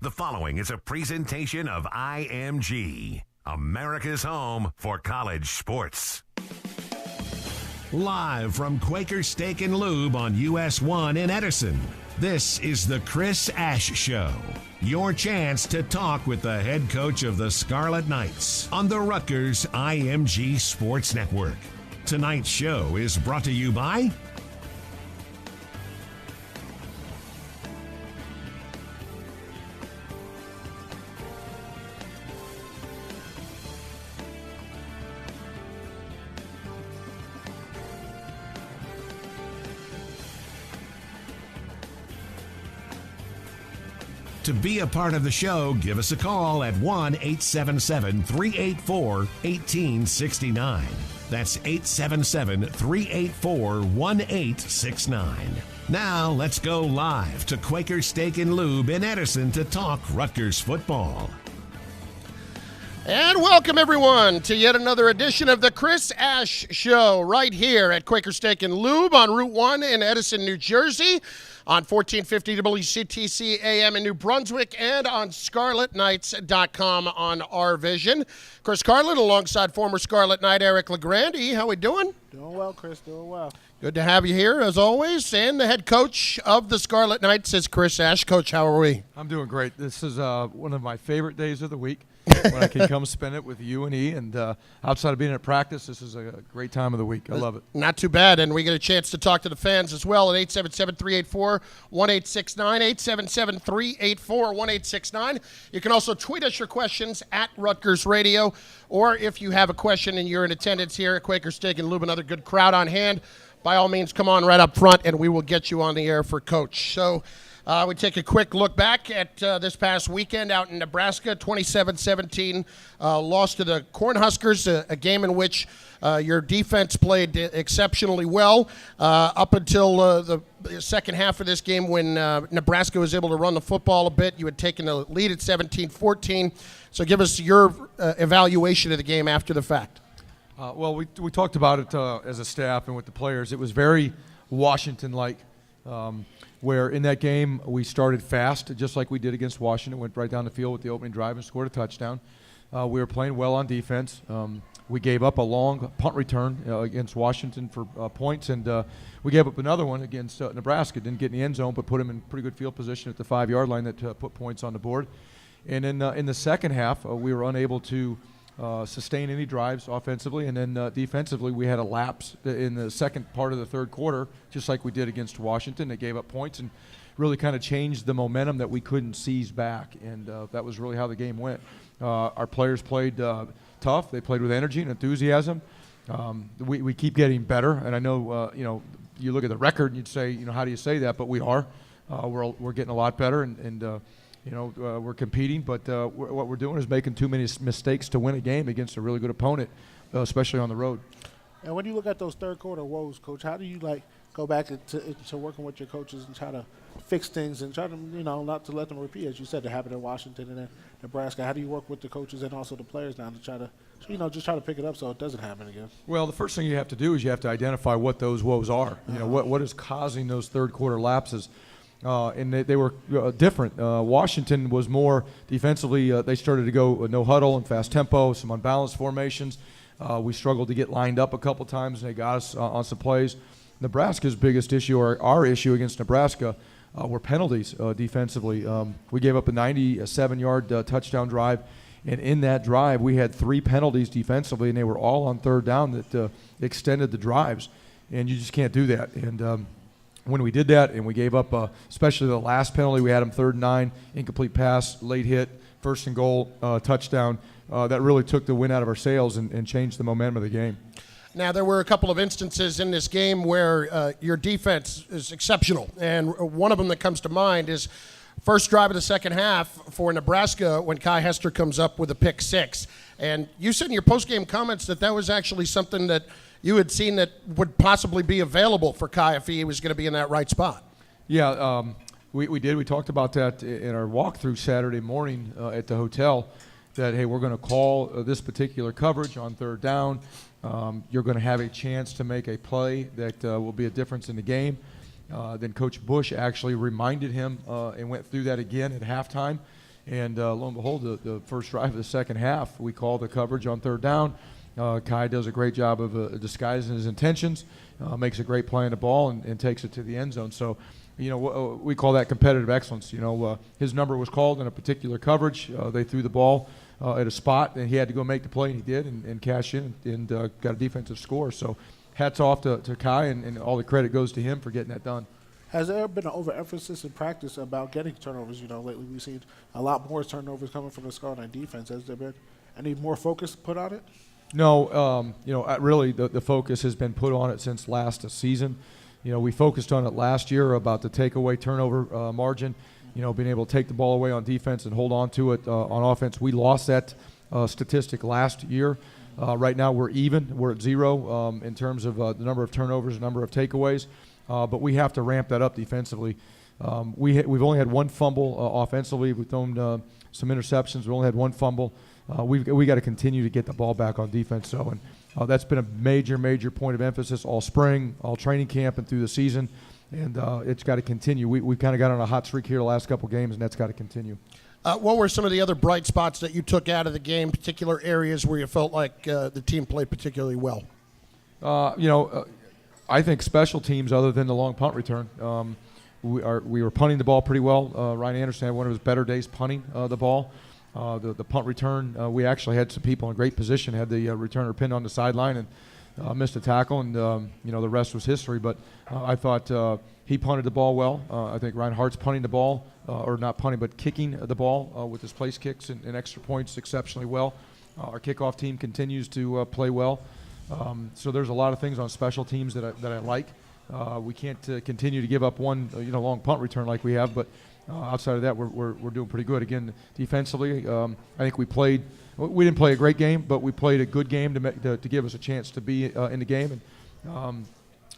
The following is a presentation of IMG, America's home for college sports. Live from Quaker Steak and Lube on US 1 in Edison, this is the Chris Ash Show. Your chance to talk with the head coach of the Scarlet Knights on the Rutgers IMG Sports Network. Tonight's show is brought to you by To be a part of the show, give us a call at 1-877-384-1869. That's 877-384-1869. Now, let's go live to Quaker Steak and Lube in Edison to talk Rutgers football. And welcome, everyone, to yet another edition of the Chris Ash Show right here at Quaker Steak and Lube on Route 1 in Edison, New Jersey, on 1450 WCTC AM in New Brunswick, and on ScarletKnights.com on RVision. Chris Carlin alongside former Scarlet Knight Eric LeGrande. How we doing? Doing well, Chris. Doing well. Good to have you here, as always. And the head coach of the Scarlet Knights is Chris Ash. Coach, how are we? I'm doing great. This is one of my favorite days of the week when I can come spend it with you and E. And outside of being at practice, this is a great time of the week. I love it. Not too bad. And we get a chance to talk to the fans as well at 877-384-1869, 877-384-1869. You can also tweet us your questions at Rutgers Radio. Or if you have a question and you're in attendance here at Quaker Steak and Lube, another good crowd on hand, by all means, come on right up front, and we will get you on the air for Coach. So we take a quick look back at this past weekend out in Nebraska, 27-17 loss to the Cornhuskers, a game in which your defense played exceptionally well up until the second half of this game when Nebraska was able to run the football a bit. You had taken the lead at 17-14. So give us your evaluation of the game after the fact. Well, we talked about it as a staff and with the players. It was very Washington-like, where in that game we started fast, just like we did against Washington, went right down the field with the opening drive and scored a touchdown. We were playing well on defense. We gave up a long punt return against Washington for points, and we gave up another one against Nebraska. Didn't get in the end zone, but put them in pretty good field position at the 5-yard line that put points on the board. And in the second half, we were unable to sustain any drives offensively, and then defensively we had a lapse in the second part of the third quarter, just like we did against Washington. They gave up points and really kind of changed the momentum that we couldn't seize back, and that was really how the game went. Our players played tough. They played with energy and enthusiasm. We keep getting better, and I know you look at the record and you'd say, how do you say that? But we are. We're getting a lot better, and we're competing, but what we're doing is making too many mistakes to win a game against a really good opponent, especially on the road. And when you look at those third quarter woes, Coach, how do you go back to working with your coaches and try to fix things and try to not to let them repeat, as you said, that happened in Washington and in Nebraska? How do you work with the coaches and also the players now to try to just try to pick it up so it doesn't happen again? Well, the first thing you have to do is you have to identify what those woes are. What is causing those third quarter lapses. And they were different. Washington was more defensively. They started to go no huddle and fast tempo, some unbalanced formations. We struggled to get lined up a couple times, and they got us on some plays. Nebraska's biggest issue, or our issue against Nebraska, were penalties defensively. We gave up a 97-yard touchdown drive, and in that drive we had 3 penalties defensively, and they were all on third down that extended the drives, and you just can't do that. And when we did that and we gave up, especially the last penalty, we had them 3rd and 9, incomplete pass, late hit, 1st and goal, touchdown. That really took the wind out of our sails and changed the momentum of the game. Now, there were a couple of instances in this game where your defense is exceptional, and one of them that comes to mind is first drive of the second half for Nebraska when Kai Hester comes up with a pick 6. And you said in your post-game comments that was actually something that you had seen that would possibly be available for Kai if he was going to be in that right spot. Yeah, we did. We talked about that in our walkthrough Saturday morning at the hotel, that, hey, we're going to call this particular coverage on third down. You're going to have a chance to make a play that will be a difference in the game. Then Coach Bush actually reminded him and went through that again at halftime. And lo and behold, the first drive of the second half, we call the coverage on third down. Kai does a great job of disguising his intentions, makes a great play on the ball, and takes it to the end zone. So, we call that competitive excellence. His number was called in a particular coverage. They threw the ball at a spot, and he had to go make the play, and he did, and cash in, and got a defensive score. So hats off to Kai, and all the credit goes to him for getting that done. Has there been an overemphasis in practice about getting turnovers? Lately we've seen a lot more turnovers coming from the Scarlet defense. Has there been any more focus put on it? No, really the focus has been put on it since last season. We focused on it last year about the takeaway turnover margin, being able to take the ball away on defense and hold on to it on offense. We lost that statistic last year. Right now we're even. We're at 0 in terms of the number of turnovers, number of takeaways. But we have to ramp that up defensively. We've only had one fumble offensively. We've thrown some interceptions. We've only had one fumble. We got to continue to get the ball back on defense. So, and that's been a major point of emphasis all spring, all training camp, and through the season. And it's got to continue. We've kind of got on a hot streak here the last couple games, and that's got to continue. What were some of the other bright spots that you took out of the game, particular areas where you felt like the team played particularly well? I think special teams, other than the long punt return, we were punting the ball pretty well. Ryan Anderson had one of his better days punting the ball. The punt return, we actually had some people in great position, had the returner pinned on the sideline and missed a tackle, and the rest was history. But I thought he punted the ball well. I think Ryan Hart's punting the ball, or not punting, but kicking the ball with his place kicks and extra points exceptionally well. Our kickoff team continues to play well. So there's a lot of things on special teams that I like. We can't continue to give up one long punt return like we have, but outside of that, we're doing pretty good. Again, defensively, I think we didn't play a great game, but we played a good game to give us a chance to be in the game. And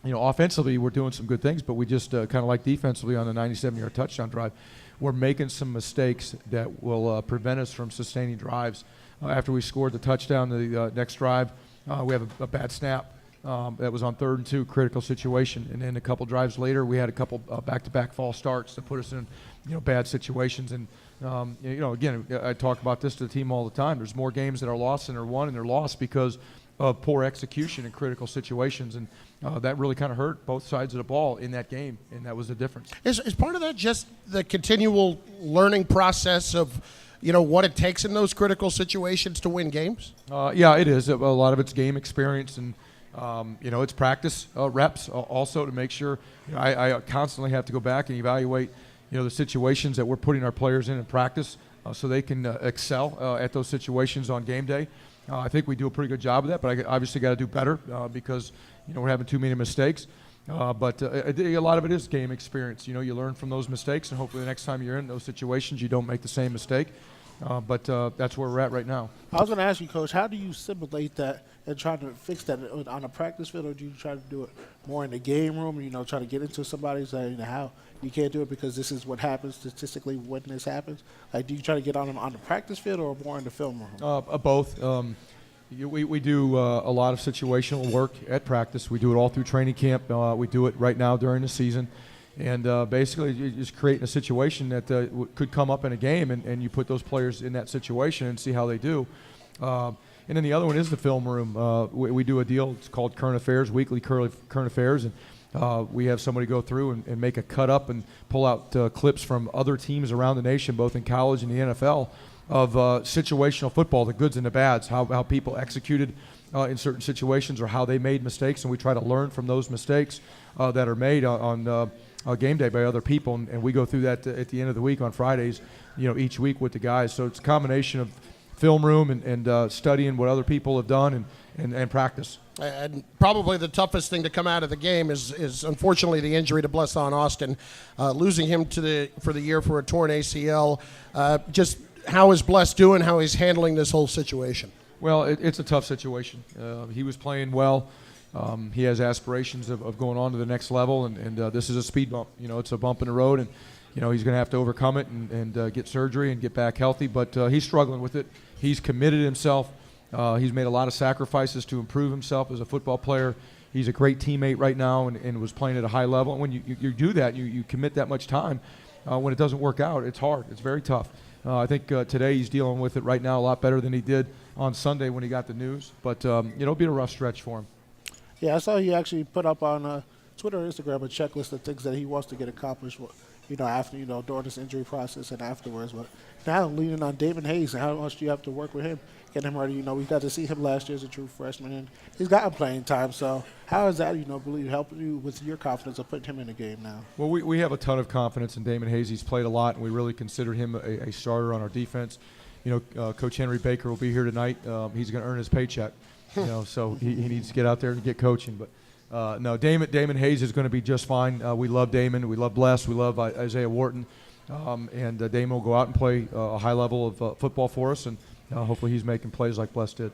offensively, we're doing some good things, but we just kind of like defensively on the 97-yard touchdown drive. We're making some mistakes that will prevent us from sustaining drives. After we scored the touchdown, the next drive, we have a bad snap that was on 3rd and 2, critical situation, and then a couple drives later, we had a couple back-to-back false starts that put us in bad situations. And again, I talk about this to the team all the time. There's more games that are lost than are won, and they're lost because of poor execution in critical situations, and that really kind of hurt both sides of the ball in that game, and that was the difference. Is part of that just the continual learning process of what it takes in those critical situations to win games? Yeah, it is. A lot of it's game experience, and it's practice reps also to make sure. I constantly have to go back and evaluate the situations that we're putting our players in practice so they can excel at those situations on game day. I think we do a pretty good job of that, but I obviously got to do better because we're having too many mistakes. But a lot of it is game experience. You learn from those mistakes, and hopefully the next time you're in those situations, you don't make the same mistake. But that's where we're at right now. I was going to ask you, Coach, how do you simulate that and try to fix that on a practice field, or do you try to do it more in the game room, try to get into somebody's how you can't do it because this is what happens statistically when this happens? Like, do you try to get on them on the practice field or more in the film room? Both. We do a lot of situational work at practice. We do it all through training camp. We do it right now during the season. And basically, you're just creating a situation that could come up in a game, and you put those players in that situation and see how they do. And then the other one is the film room. We do a deal. It's called Current Affairs, weekly current affairs. And we have somebody go through and make a cut up and pull out clips from other teams around the nation, both in college and the NFL, of situational football, the goods and the bads, how people executed in certain situations or how they made mistakes. And we try to learn from those mistakes that are made on game day by other people, and we go through that at the end of the week on Fridays, each week with the guys. So it's a combination of film room and studying what other people have done and practice. And probably the toughest thing to come out of the game is unfortunately the injury to Blesson Austin, losing him for the year for a torn ACL. Just how is Bless doing? How he's handling this whole situation? Well, it's a tough situation. He was playing well. He has aspirations of going on to the next level, and this is a speed bump. It's a bump in the road, and he's going to have to overcome it and get surgery and get back healthy. But he's struggling with it. He's committed himself. He's made a lot of sacrifices to improve himself as a football player. He's a great teammate right now and was playing at a high level. And when you do that, you commit that much time, when it doesn't work out, it's hard. It's very tough. I think today he's dealing with it right now a lot better than he did on Sunday when he got the news. But it'll be a rough stretch for him. Yeah, I saw he actually put up on Twitter or Instagram a checklist of things that he wants to get accomplished, after, during this injury process and afterwards. But now leaning on Damon Hayes, and how much do you have to work with him, get him ready? We got to see him last year as a true freshman, and he's gotten playing time. So how is that, believe helping you with your confidence of putting him in the game now? Well, we have a ton of confidence in Damon Hayes. He's played a lot, and we really consider him a starter on our defense. Coach Henry Baker will be here tonight. He's going to earn his paycheck, so he needs to get out there and get coaching. But no, Damon Hayes is going to be just fine. We love Damon. We love Bless. We love Isaiah Wharton. And Damon will go out and play a high level of football for us, and hopefully he's making plays like Bless did.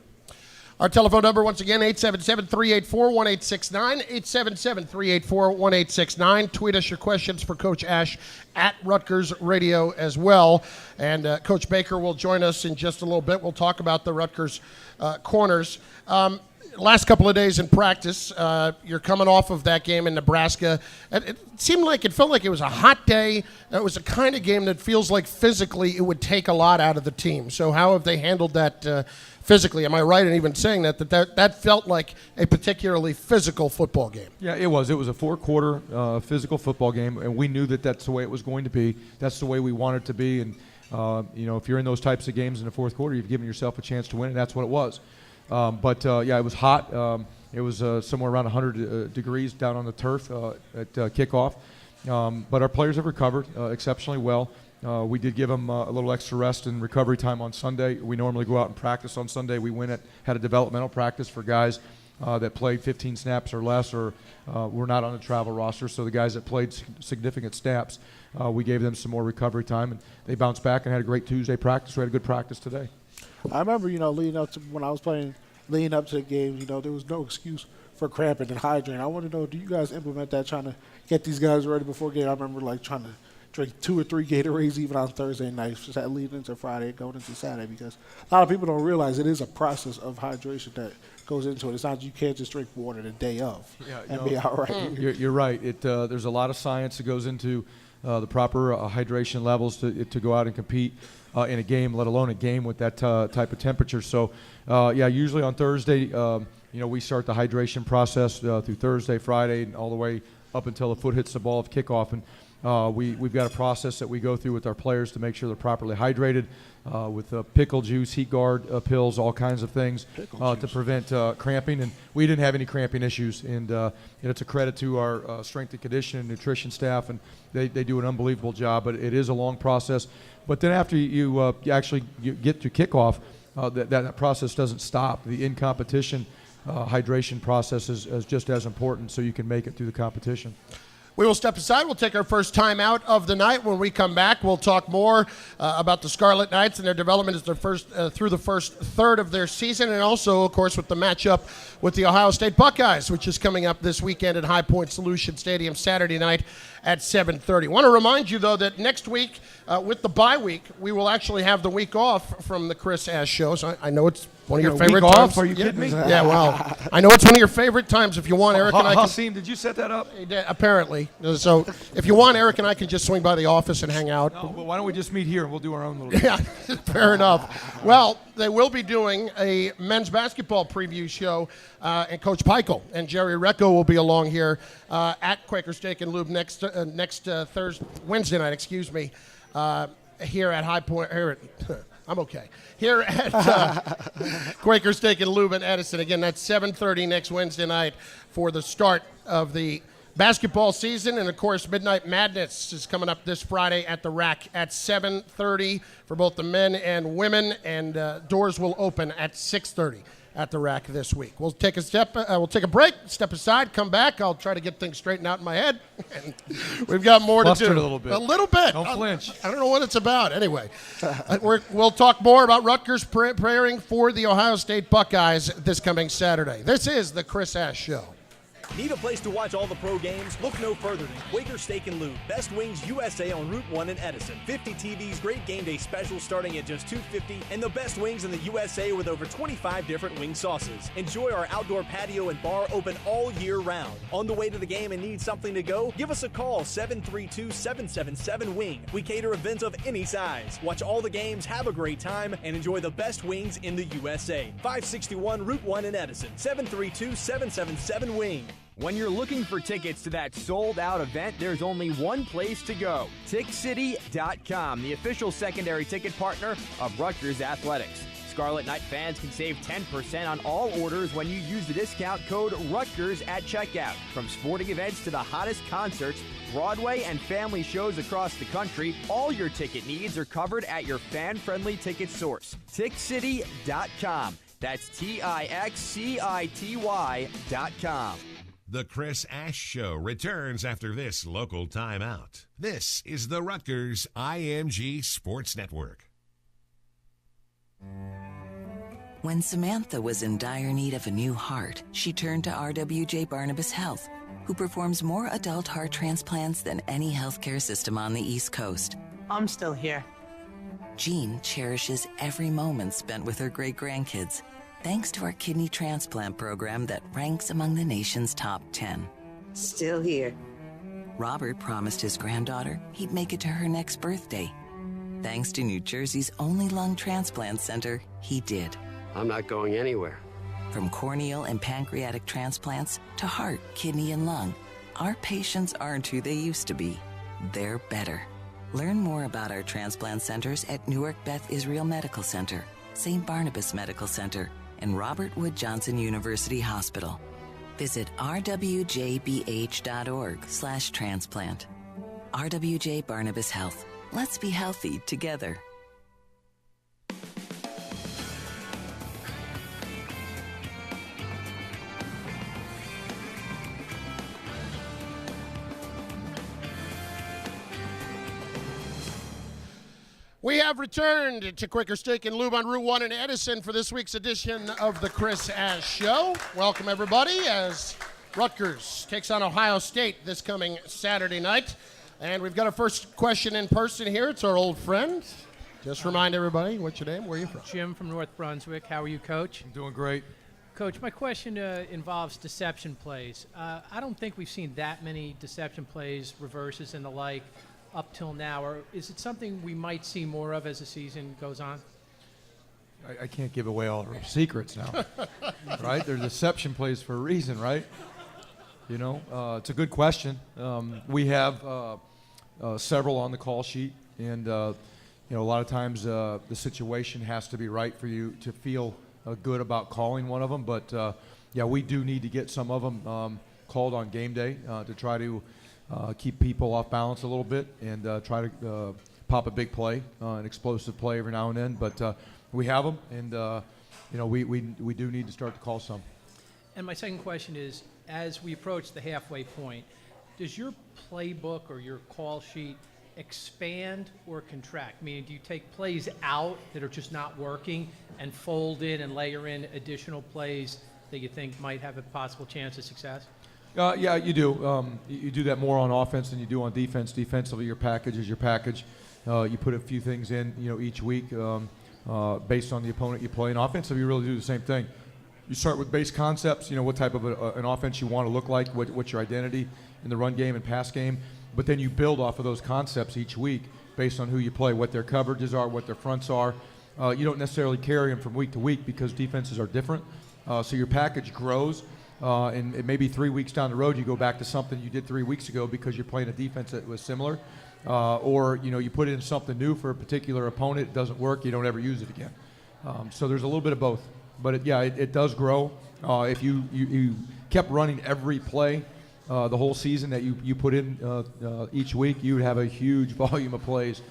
Our telephone number, once again, 877-384-1869, 877-384-1869. Tweet us your questions for Coach Ash at Rutgers Radio as well. And Coach Baker will join us in just a little bit. We'll talk about the Rutgers corners. Last couple of days in practice, you're coming off of that game in Nebraska. It felt like it was a hot day. It was a kind of game that feels like physically it would take a lot out of the team. So how have they handled that physically? Am I right in even saying that felt like a particularly physical football game? Yeah, it was. It was a four-quarter physical football game, and we knew that that's the way it was going to be. That's the way we wanted it to be. And, if you're in those types of games in the fourth quarter, you've given yourself a chance to win, and that's what it was. But it was hot. It was somewhere around 100 degrees down on the turf at kickoff. But our players have recovered exceptionally well. We did give them a little extra rest and recovery time on Sunday. We normally go out and practice on Sunday. We had a developmental practice for guys that played 15 snaps or less, or were not on the travel roster. So the guys that played significant snaps, we gave them some more recovery time, and they bounced back and had a great Tuesday practice. We had a good practice today. I remember, leading up to when I was playing, leading up to the games, there was no excuse for cramping and hydrating. I want to know, do you guys implement that, trying to get these guys ready before game? I remember trying to drink 2 or 3 Gatorades even on Thursday nights, just leading into Friday, going into Saturday, because a lot of people don't realize it is a process of hydration that goes into it. It's not, you can't just drink water the day of and be all right. You're right. There's a lot of science that goes into the proper hydration levels to go out and compete in a game, let alone a game with that type of temperature. So, usually on Thursday, we start the hydration process through Thursday, Friday, and all the way up until the foot hits the ball of kickoff. And we've got a process that we go through with our players to make sure they're properly hydrated with pickle juice, heat guard pills, all kinds of things to prevent cramping. And we didn't have any cramping issues. And it's a credit to our strength and conditioning and nutrition staff, and they do an unbelievable job. But it is a long process. But then after you actually get to kickoff, that process doesn't stop. The in-competition hydration process is just as important, so you can make it through the competition. We will step aside. We'll take our first time out of the night. When we come back, we'll talk more about the Scarlet Knights and their development as through the first third of their season, and also, of course, with the matchup with the Ohio State Buckeyes, which is coming up this weekend at High Point Solution Stadium Saturday night at 7:30. I want to remind you, though, that next week, with the bye week, we will actually have the week off from the Chris Ash Show. So I know it's one of your favorite week times. Off? Are you kidding me? Yeah, well, I know it's one of your favorite times. If you want, Eric and I can... Hasim, did you set that up? Apparently. So if you want, Eric and I can just swing by the office and hang out. No, well, why don't we just meet here and we'll do our own little... Yeah, fair enough. Well, they will be doing a men's basketball preview show, and Coach Peichel and Jerry Recco will be along here at Quaker Steak and Lube next Wednesday night, here at High Point. I'm okay. Here at Quaker Steak and Lube in Edison. Again, that's 7:30 next Wednesday night for the start of the basketball season. And, of course, Midnight Madness is coming up this Friday at the Rack at 7:30 for both the men and women. And doors will open at 6:30 at the Rack this week. We'll take a break, step aside, come back. I'll try to get things straightened out in my head. We've got more to do. A little bit. A little bit. Don't flinch. I don't know what it's about. Anyway, we'll talk more about Rutgers preparing for the Ohio State Buckeyes this coming Saturday. This is the Chris Ash Show. Need a place to watch all the pro games? Look no further than Quaker Steak and Lube. Best Wings USA on Route 1 in Edison. 50 TVs, great game day specials starting at just $2.50, and the best wings in the USA with over 25 different wing sauces. Enjoy our outdoor patio and bar open all year round. On the way to the game and need something to go? Give us a call, 732-777-WING. We cater events of any size. Watch all the games, have a great time, and enjoy the best wings in the USA. 561 Route 1 in Edison. 732-777-WING. When you're looking for tickets to that sold-out event, there's only one place to go. TickCity.com, the official secondary ticket partner of Rutgers Athletics. Scarlet Knight fans can save 10% on all orders when you use the discount code Rutgers at checkout. From sporting events to the hottest concerts, Broadway and family shows across the country, all your ticket needs are covered at your fan-friendly ticket source. TickCity.com. That's TickCity.com. The Chris Ash Show returns after this local timeout. This is the Rutgers IMG Sports Network. When Samantha was in dire need of a new heart, she turned to RWJ Barnabas Health, who performs more adult heart transplants than any healthcare system on the East Coast. I'm still here. Jean cherishes every moment spent with her great-grandkids, thanks to our kidney transplant program that ranks among the nation's top 10. Still here. Robert promised his granddaughter he'd make it to her next birthday. Thanks to New Jersey's only lung transplant center, he did. I'm not going anywhere. From corneal and pancreatic transplants to heart, kidney, and lung, our patients aren't who they used to be. They're better. Learn more about our transplant centers at Newark Beth Israel Medical Center, St. Barnabas Medical Center, and Robert Wood Johnson University Hospital. Visit rwjbh.org/transplant. RWJ Barnabas Health. Let's be healthy together. We have returned to Quaker Steak and Lube on Route 1 in Edison for this week's edition of the Chris Ash Show. Welcome, everybody, as Rutgers takes on Ohio State this coming Saturday night. And we've got our first question in person here. It's our old friend. Just remind everybody, what's your name? Where are you from? Jim from North Brunswick. How are you, Coach? I'm doing great. Coach, my question involves deception plays. I don't think we've seen that many deception plays, reverses, and the like up till now. Or is it something we might see more of as the season goes on? I can't give away all our secrets now, right? They're deception plays for a reason, right? You know, it's a good question. We have several on the call sheet, and you know, a lot of times the situation has to be right for you to feel good about calling one of them. But yeah, we do need to get some of them called on game day to try to keep people off balance a little bit and try to pop a big play, an explosive play every now and then. But we have them, and you know, we do need to start to call some. And my second question is, as we approach the halfway point, does your playbook or your call sheet expand or contract? Meaning, do you take plays out that are just not working and fold in and layer in additional plays that you think might have a possible chance of success? Yeah, you do. You do that more on offense than you do on defense. Defensively, your package is your package. You put a few things in, you know, each week based on the opponent you play. And offensively, you really do the same thing. You start with base concepts, you know, what type of an offense you want to look like, what's your identity in the run game and pass game. But then you build off of those concepts each week based on who you play, what their coverages are, what their fronts are. You don't necessarily carry them from week to week because defenses are different. So your package grows. And it may be 3 weeks down the road, you go back to something you did 3 weeks ago because you're playing a defense that was similar. Or, you know, you put in something new for a particular opponent, it doesn't work, you don't ever use it again. So there's a little bit of both. But, it does grow. If you kept running every play the whole season that you put in each week, you would have a huge volume of plays.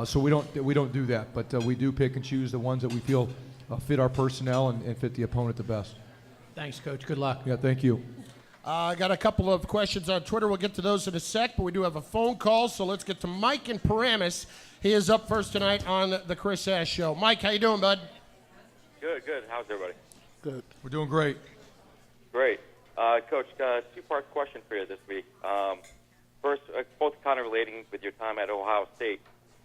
So we don't do that. But we do pick and choose the ones that we feel fit our personnel and fit the opponent the best. Thanks, Coach. Good luck. Yeah, thank you. I got a couple of questions on Twitter. We'll get to those in a sec, but we do have a phone call, so let's get to Mike in Paramus. He is up first tonight on the Chris Ash Show. Mike, how you doing, bud? Good. How's everybody? Good. We're doing great. Great. Coach, two-part question for you this week. First, both kind of relating with your time at Ohio State.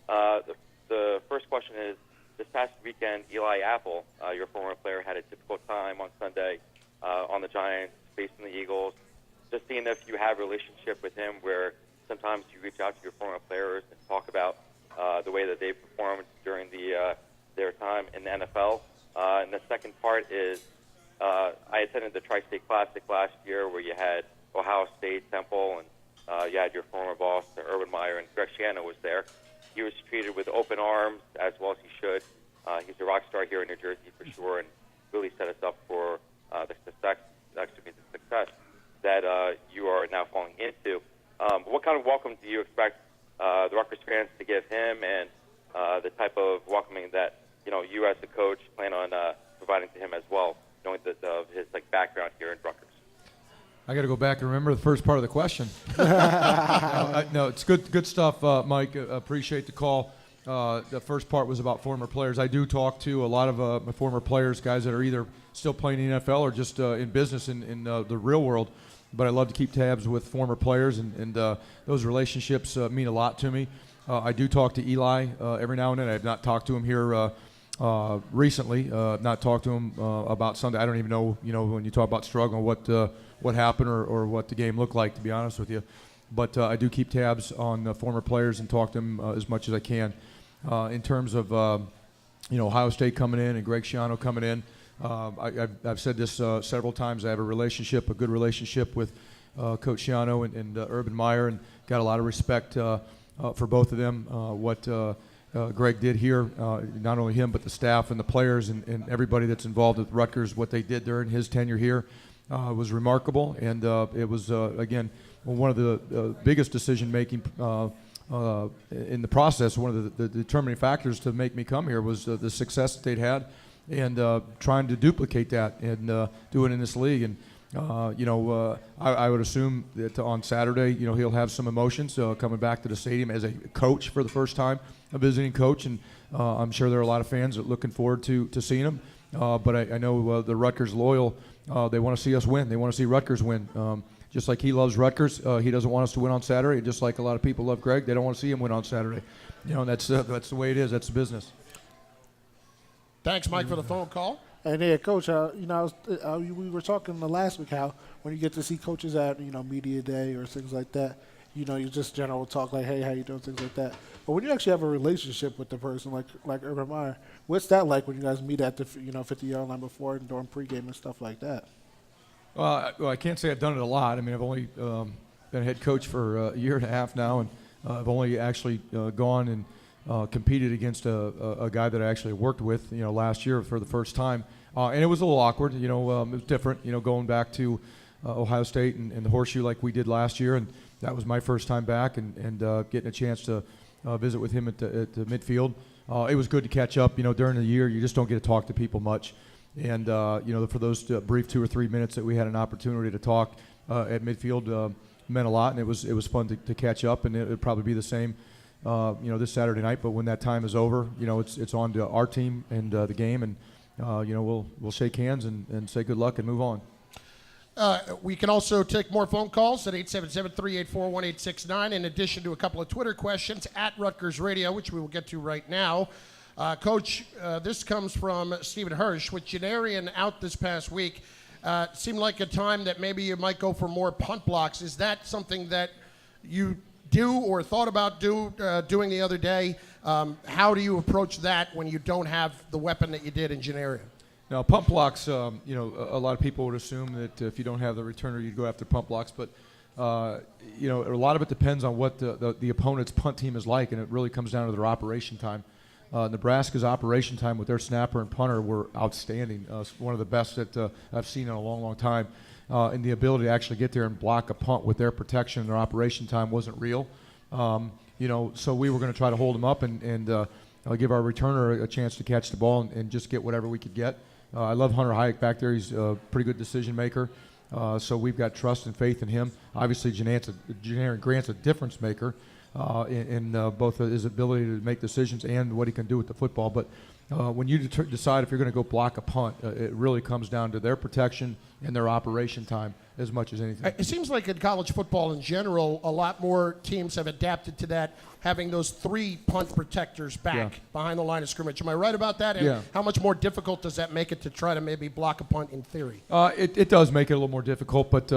The first question is, this past weekend, Eli Apple, your former player, had a difficult time on Sunday on the Giants, facing the Eagles. Just seeing if you have a relationship with him where sometimes you reach out to your former players and talk about the way that they performed during their time in the NFL. And the second part is, I attended the Tri-State Classic last year where you had Ohio State, Temple, and you had your former boss, Urban Meyer, and Greg Schiano was there. He was treated with open arms, as well as he should. He's a rock star here in New Jersey for sure, and really set us up for the success that you are now falling into. What kind of welcome do you expect the Rutgers fans to give him, and the type of welcoming that you as the coach plan on providing to him as well, knowing of his background here in Rutgers? I got to go back and remember the first part of the question. No, it's good stuff, Mike. Appreciate the call. The first part was about former players. I do talk to a lot of my former players, guys that are either still playing in the NFL or just in business in the real world. But I love to keep tabs with former players, and those relationships mean a lot to me. I do talk to Eli every now and then. I have not talked to him here recently. Not talked to him about Sunday. I don't even know, when you talk about struggling, what happened or what the game looked like, to be honest with you. But I do keep tabs on former players and talk to them as much as I can. In terms of Ohio State coming in and Greg Schiano coming in, I've said this several times. I have a good relationship with Coach Schiano and Urban Meyer, and got a lot of respect for both of them. What Greg did here, not only him but the staff and the players and everybody that's involved with Rutgers, what they did during his tenure here was remarkable, and it was again one of the biggest decision-making in the process. One of the determining factors to make me come here was the success that they'd had, and trying to duplicate that and do it in this league. And I would assume that on Saturday, he'll have some emotions coming back to the stadium as a coach for the first time, a visiting coach, and I'm sure there are a lot of fans that are looking forward to seeing him. But I know the Rutgers loyal, they want to see us win. They want to see Rutgers win. Just like he loves Rutgers, he doesn't want us to win on Saturday. Just like a lot of people love Greg, they don't want to see him win on Saturday. That's the way it is. That's the business. Thanks, Mike, for the phone call. And yeah, Coach, we were talking last week how when you get to see coaches at media day or things like that, you just general talk like, hey, how you doing, things like that. But when you actually have a relationship with the person like Urban Meyer, what's that like when you guys meet at the 50-yard line before and during pregame and stuff like that? Well, I can't say I've done it a lot. I mean, I've only been head coach for a year and a half now, and I've only actually gone and competed against a guy that I actually worked with, last year for the first time. And it was a little awkward, it was different, going back to Ohio State and the horseshoe like we did last year. And that was my first time back and getting a chance to visit with him at the midfield. It was good to catch up, during the year. You just don't get to talk to people much. And, for those brief 2 or 3 minutes that we had an opportunity to talk at midfield meant a lot. And it was fun to catch up, and it would probably be the same this Saturday night. But when that time is over, it's on to our team and the game, and we'll shake hands and say good luck and move on. We can also take more phone calls at 877-384-1869, in addition to a couple of Twitter questions at Rutgers Radio, which we will get to right now. Coach, this comes from Stephen Hirsch. With Janarian out this past week, seemed like a time that maybe you might go for more punt blocks. Is that something that you do or thought about doing the other day? How do you approach that when you don't have the weapon that you did in Janarian? Now, punt blocks, a lot of people would assume that if you don't have the returner, you'd go after punt blocks. But, a lot of it depends on what the opponent's punt team is like, and it really comes down to their operation time. Nebraska's operation time with their snapper and punter were outstanding. One of the best that I've seen in a long, long time. And the ability to actually get there and block a punt with their protection and their operation time wasn't real. So we were going to try to hold them up and give our returner a chance to catch the ball and just get whatever we could get. I love Hunter Hayek back there. He's a pretty good decision maker. So we've got trust and faith in him. Obviously, Janarian Grant's a difference maker in both his ability to make decisions and what he can do with the football. But when you decide if you're going to go block a punt, it really comes down to their protection and their operation time as much as anything. It seems like in college football in general, a lot more teams have adapted to that, having those 3 punt protectors back behind the line of scrimmage. Am I right about that? And how much more difficult does that make it to try to maybe block a punt in theory? It does make it a little more difficult, but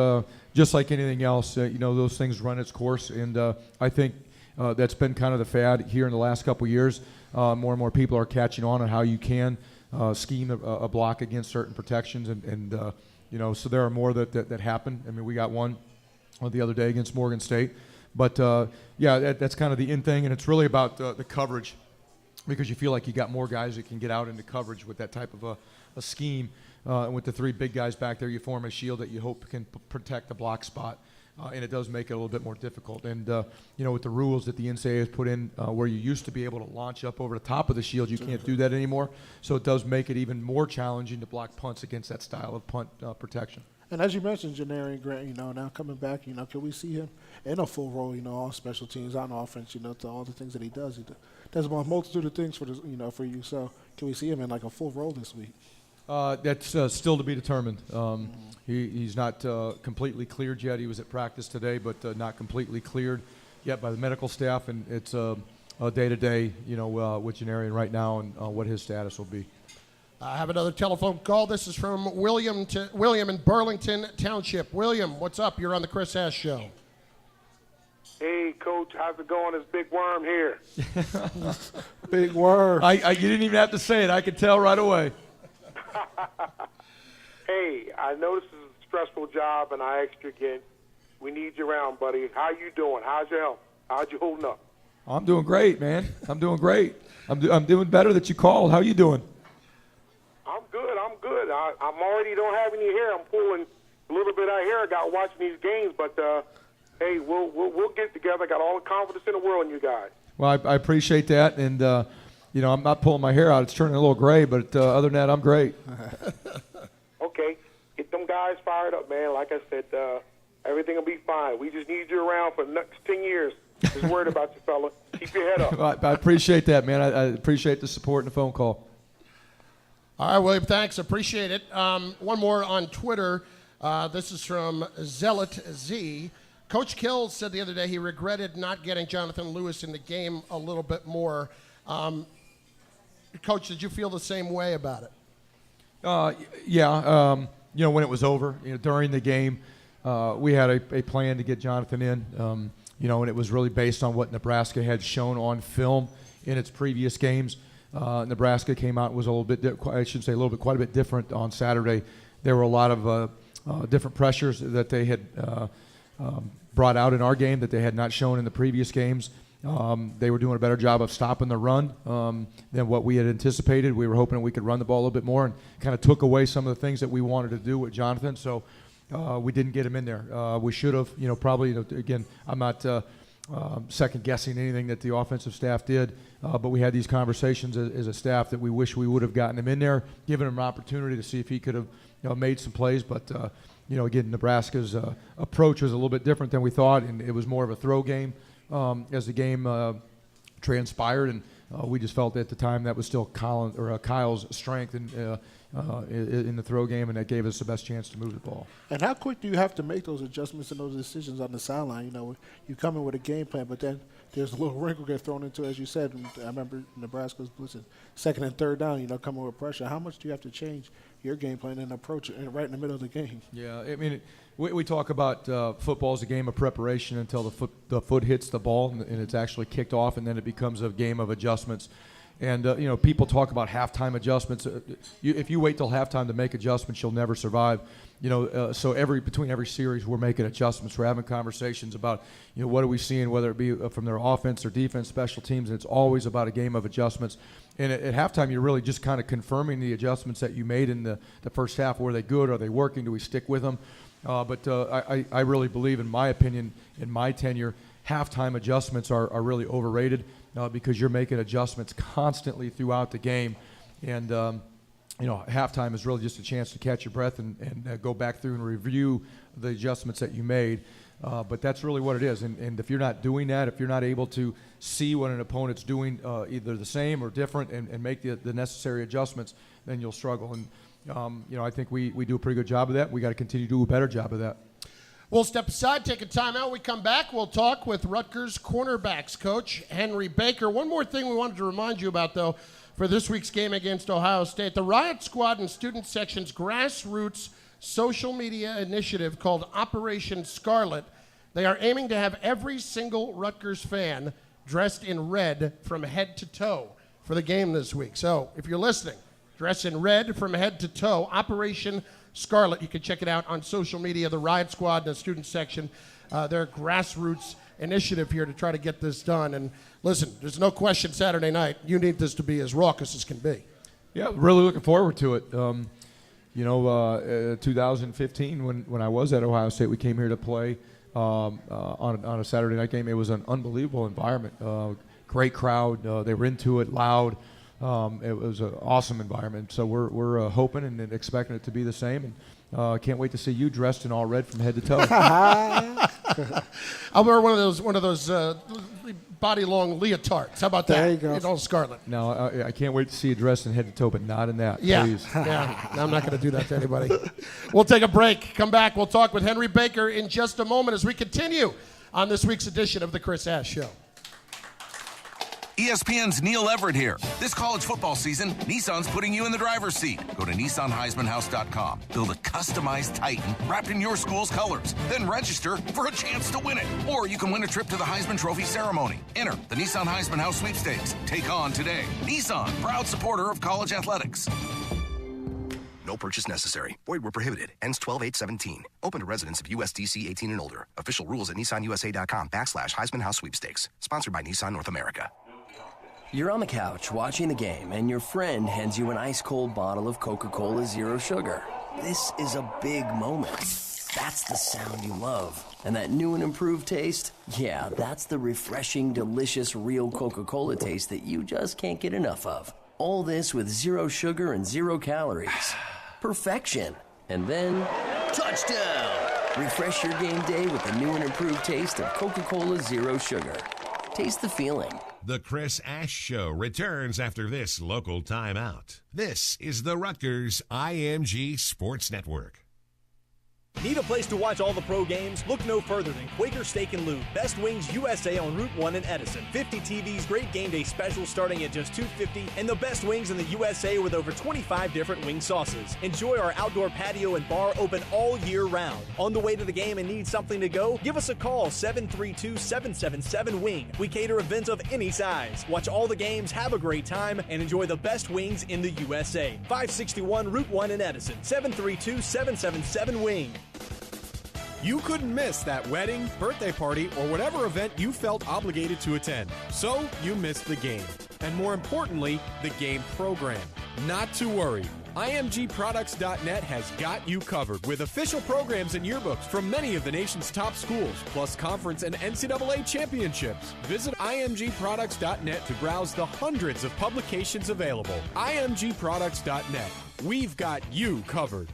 just like anything else, those things run its course, and I think that's been kind of the fad here in the last couple of years. More and more people are catching on how you can scheme a block against certain protections, and so there are more that happen. I mean, we got one the other day against Morgan State. But, that's kind of the in thing, and it's really about the coverage, because you feel like you got more guys that can get out into coverage with that type of a scheme. And with the 3 big guys back there, you form a shield that you hope can protect the block spot. And it does make it a little bit more difficult. And, with the rules that the NCAA has put in where you used to be able to launch up over the top of the shield, you can't do that anymore. So it does make it even more challenging to block punts against that style of punt protection. And as you mentioned, Janarian Grant, now coming back, can we see him in a full role, on special teams, on offense, to all the things that he does. He does a multitude of things for for you. So can we see him in like a full role this week? That's still to be determined. He's not completely cleared yet. He was at practice today, but not completely cleared yet by the medical staff, and it's a day-to-day, with Janarian right now and what his status will be. I have another telephone call. This is from William in Burlington Township. William, what's up? You're on the Chris Ash Show. Hey, Coach, how's it going? It's Big Worm here. Big Worm. You didn't even have to say it. I could tell right away. Hey, I know this is a stressful job, and I asked you again. We need you around, buddy. How you doing? How's your health? How's you holding up? I'm doing great, man. I'm doing great. I'm doing better that you called. How you doing? I'm good. I'm already don't have any hair. I'm pulling a little bit out of hair. I got watching these games, but hey, we'll get together. I got all the confidence in the world in you guys. Well, I appreciate that, and I'm not pulling my hair out. It's turning a little gray, but other than that, I'm great. Okay, get them guys fired up, man. Like I said, everything will be fine. We just need you around for the next 10 years. Just worried about you, fella. Keep your head up. I appreciate that, man. I appreciate the support and the phone call. All right, William, thanks. Appreciate it. One more on Twitter. This is from Zealot Z. Coach Kill said the other day he regretted not getting Jonathan Lewis in the game a little bit more. Coach, did you feel the same way about it? When it was over, during the game, we had a plan to get Jonathan in, and it was really based on what Nebraska had shown on film in its previous games. Nebraska came out and was quite a bit different on Saturday. There were a lot of different pressures that they had brought out in our game that they had not shown in the previous games. They were doing a better job of stopping the run than what we had anticipated. We were hoping we could run the ball a little bit more, and kind of took away some of the things that we wanted to do with Jonathan. So we didn't get him in there. We should have, probably, again, I'm not second guessing anything that the offensive staff did, but we had these conversations as a staff that we wish we would have gotten him in there, given him an opportunity to see if he could have made some plays. But again, Nebraska's approach was a little bit different than we thought, and it was more of a throw game as the game transpired, and we just felt at the time that was still Kyle's strength in the throw game, and that gave us the best chance to move the ball. And how quick do you have to make those adjustments and those decisions on the sideline? You come in with a game plan, but then there's a little wrinkle get thrown into, as you said. And I remember Nebraska was blitzing second and third down, coming with pressure. How much do you have to change your game plan and approach it right in the middle of the game? Yeah, I mean, we talk about football as a game of preparation until the foot hits the ball and it's actually kicked off, and then it becomes a game of adjustments. And, people talk about halftime adjustments. If you wait till halftime to make adjustments, you'll never survive. So between every series, we're making adjustments. We're having conversations about, what are we seeing, whether it be from their offense or defense, special teams. And it's always about a game of adjustments. And at halftime, you're really just kind of confirming the adjustments that you made in the first half. Were they good? Are they working? Do we stick with them? But I really believe, in my opinion, in my tenure, halftime adjustments are really overrated. Because you're making adjustments constantly throughout the game. And, halftime is really just a chance to catch your breath and go back through and review the adjustments that you made. But that's really what it is. And if you're not doing that, if you're not able to see what an opponent's doing either the same or different and make the necessary adjustments, then you'll struggle. And, I think we do a pretty good job of that. We got to continue to do a better job of that. We'll step aside, take a timeout. We come back, we'll talk with Rutgers cornerbacks coach Henry Baker. One more thing we wanted to remind you about, though, for this week's game against Ohio State. The Riot Squad and Student Section's grassroots social media initiative called Operation Scarlet. They are aiming to have every single Rutgers fan dressed in red from head to toe for the game this week. So if you're listening, dress in red from head to toe, Operation Scarlet. You can check it out on social media, the Riot Squad and the Student Section, their grassroots initiative here to try to get this done. And listen, there's no question Saturday night, you need this to be as raucous as can be. Yeah, really looking forward to it. 2015, when I was at Ohio State, we came here to play on a Saturday night game. It was an unbelievable environment. Great crowd. They were into it, loud. It was an awesome environment. So we're hoping and expecting it to be the same. And can't wait to see you dressed in all red from head to toe. I'll wear one of those body-long leotards. How about that? There you go. It's all scarlet. No, I can't wait to see you dressed in head to toe, but not in that. Yeah, Please. yeah. I'm not going to do that to anybody. We'll take a break. Come back. We'll talk with Henry Baker in just a moment as we continue on this week's edition of the Chris Ash Show. ESPN's Neil Everett here. This college football season, Nissan's putting you in the driver's seat. Go to NissanHeismanHouse.com. Build a customized Titan wrapped in your school's colors. Then register for a chance to win it. Or you can win a trip to the Heisman Trophy ceremony. Enter the Nissan Heisman House sweepstakes. Take on today. Nissan, proud supporter of college athletics. No purchase necessary. Void where prohibited. Ends 12/8/17. Open to residents of USDC 18 and older. Official rules at NissanUSA.com/Heisman House sweepstakes. Sponsored by Nissan North America. You're on the couch watching the game, and your friend hands you an ice-cold bottle of Coca-Cola Zero Sugar. This is a big moment. That's the sound you love. And that new and improved taste? Yeah, that's the refreshing, delicious, real Coca-Cola taste that you just can't get enough of. All this with zero sugar and 0 calories. Perfection. And then, touchdown! Refresh your game day with the new and improved taste of Coca-Cola Zero Sugar. Taste the feeling. The Chris Ash Show returns after this local timeout. This is the Rutgers IMG Sports Network. Need a place to watch all the pro games? Look no further than Quaker Steak and Lube, Best Wings USA on Route 1 in Edison. 50 TVs, great game day specials starting at just $2.50, and the best wings in the USA with over 25 different wing sauces. Enjoy our outdoor patio and bar open all year round. On the way to the game and need something to go? Give us a call, 732-777-WING. We cater events of any size. Watch all the games, have a great time, and enjoy the best wings in the USA. 561 Route 1 in Edison, 732-777-WING. You couldn't miss that wedding, birthday party, or whatever event you felt obligated to attend. So you missed the game. And more importantly, the game program. Not to worry. IMGProducts.net has got you covered with official programs and yearbooks from many of the nation's top schools, plus conference and NCAA championships. Visit IMGProducts.net to browse the hundreds of publications available. IMGProducts.net. We've got you covered.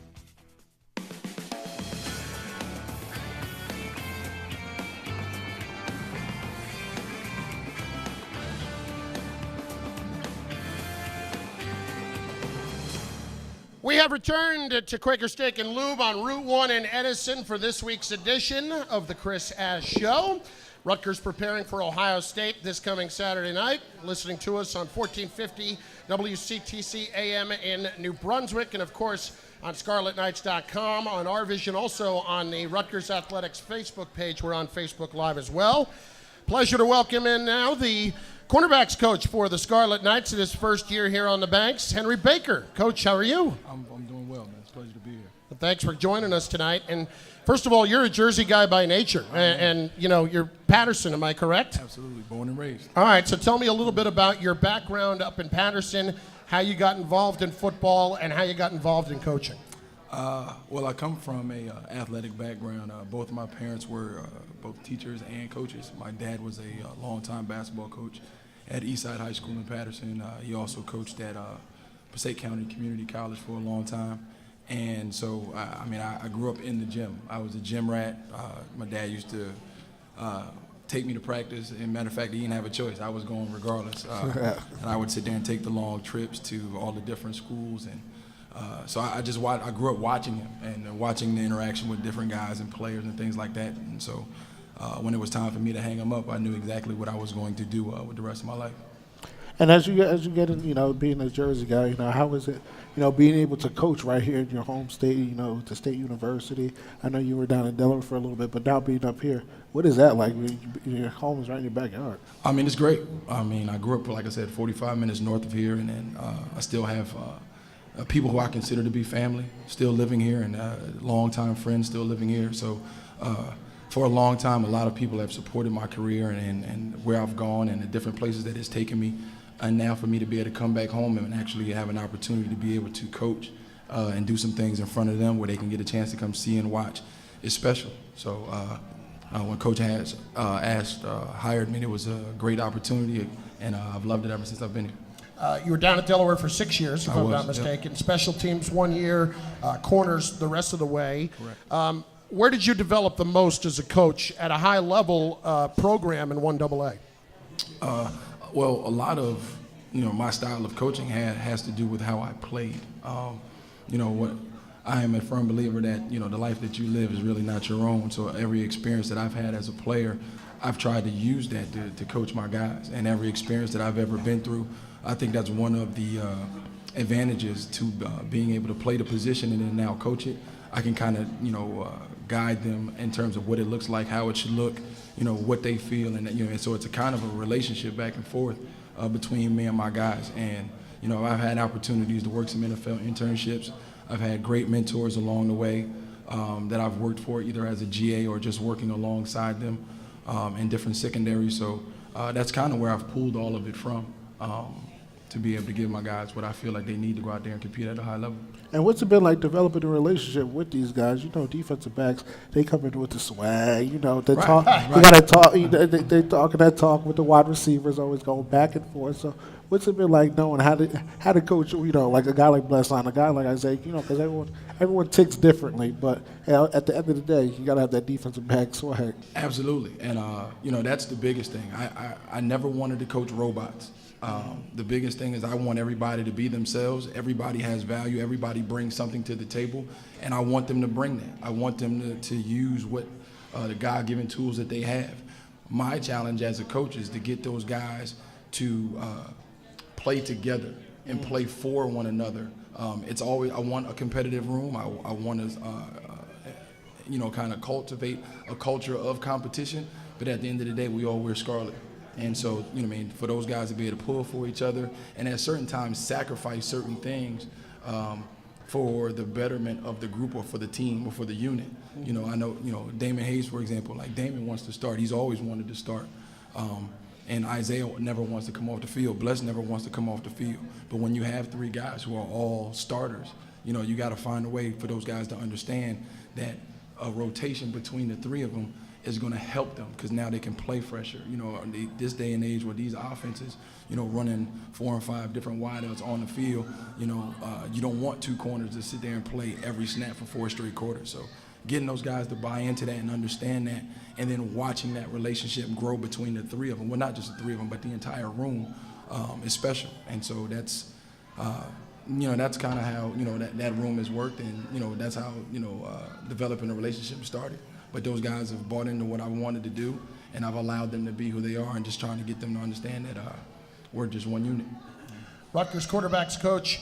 We have returned to Quaker Steak and Lube on Route 1 in Edison for this week's edition of the Chris Ash Show. Rutgers preparing for Ohio State this coming Saturday night. Listening to us on 1450 WCTC AM in New Brunswick, and of course on ScarletKnights.com, on RVision, also on the Rutgers Athletics Facebook page. We're on Facebook Live as well. Pleasure to welcome in now the cornerbacks coach for the Scarlet Knights in his first year here on the Banks, Henry Baker. Coach, how are you? I'm doing well, man. It's a pleasure to be here. Well, thanks for joining us tonight. And first of all, you're a Jersey guy by nature, and you know, you're Patterson, am I correct? Absolutely, born and raised. All right, so tell me a little bit about your background up in Patterson, how you got involved in football, and how you got involved in coaching. Well, I come from a athletic background. Both of my parents were both teachers and coaches. My dad was a longtime basketball coach at Eastside High School in Patterson. He also coached at Passaic County Community College for a long time. And so, I grew up in the gym. I was a gym rat. My dad used to take me to practice. As a matter of fact, he didn't have a choice. I was going regardless. And I would sit there and take the long trips to all the different schools and So I grew up watching him and watching the interaction with different guys and players and things like that. And so when it was time for me to hang him up, I knew exactly what I was going to do with the rest of my life. And as you get in, being a Jersey guy, how is it, being able to coach right here in your home state, the State University? I know you were down in Delaware for a little bit, but now being up here, what is that like? Your home is right in your backyard. I mean, it's great. I mean, I grew up, like I said, 45 minutes north of here, and then I still have people who I consider to be family still living here, and longtime friends still living here. So for a long time, a lot of people have supported my career and where I've gone and the different places that it's taken me. And now for me to be able to come back home and actually have an opportunity to be able to coach and do some things in front of them where they can get a chance to come see and watch is special. So when Coach has hired me, it was a great opportunity, and I've loved it ever since I've been here. You were down at Delaware for 6 years, if I'm not mistaken. Yep. Special teams 1 year, corners the rest of the way. Correct. Where did you develop the most as a coach at a high-level program in 1AA? Well, a lot of my style of coaching has to do with how I played. What I am a firm believer that the life that you live is really not your own. So every experience that I've had as a player, I've tried to use that to coach my guys. And every experience that I've ever been through, I think that's one of the advantages to being able to play the position and then now coach it. I can kind of guide them in terms of what it looks like, how it should look, what they feel, and so it's a kind of a relationship back and forth between me and my guys. And I've had opportunities to work some NFL internships. I've had great mentors along the way that I've worked for, either as a GA or just working alongside them in different secondaries. So that's kind of where I've pulled all of it from, to be able to give my guys what I feel like they need to go out there and compete at a high level. And what's it been like developing a relationship with these guys? Defensive backs, they come in with the swag, they talk. Right. You gotta talk. They talk and that talk with the wide receivers, always going back and forth. So what's it been like knowing how to coach? Like a guy like Blesson, a guy like Isaiah. Because everyone ticks differently. But at the end of the day, you gotta have that defensive back swag. Absolutely, and that's the biggest thing. I never wanted to coach robots. The biggest thing is I want everybody to be themselves. Everybody has value. Everybody brings something to the table, and I want them to bring that. I want them to use what the God-given tools that they have. My challenge as a coach is to get those guys to play together and play for one another. It's always, I want a competitive room. I want to kind of cultivate a culture of competition, but at the end of the day, we all wear scarlet. And so, for those guys to be able to pull for each other and at certain times sacrifice certain things for the betterment of the group or for the team or for the unit. I know, Damon Hayes, for example, like Damon wants to start. He's always wanted to start. And Isaiah never wants to come off the field. Bless never wants to come off the field. But when you have three guys who are all starters, you got to find a way for those guys to understand that a rotation between the three of them is going to help them because now they can play fresher. This day and age where these offenses, running 4 and 5 different wideouts on the field, you don't want two corners to sit there and play every snap for 4 straight quarters. So getting those guys to buy into that and understand that, and then watching that relationship grow between the three of them, well, not just the three of them, but the entire room is special. And so that's, that's kind of how, that room has worked, and, that's how, developing a relationship started. But those guys have bought into what I wanted to do, and I've allowed them to be who they are and just trying to get them to understand that we're just one unit. Rutgers quarterbacks coach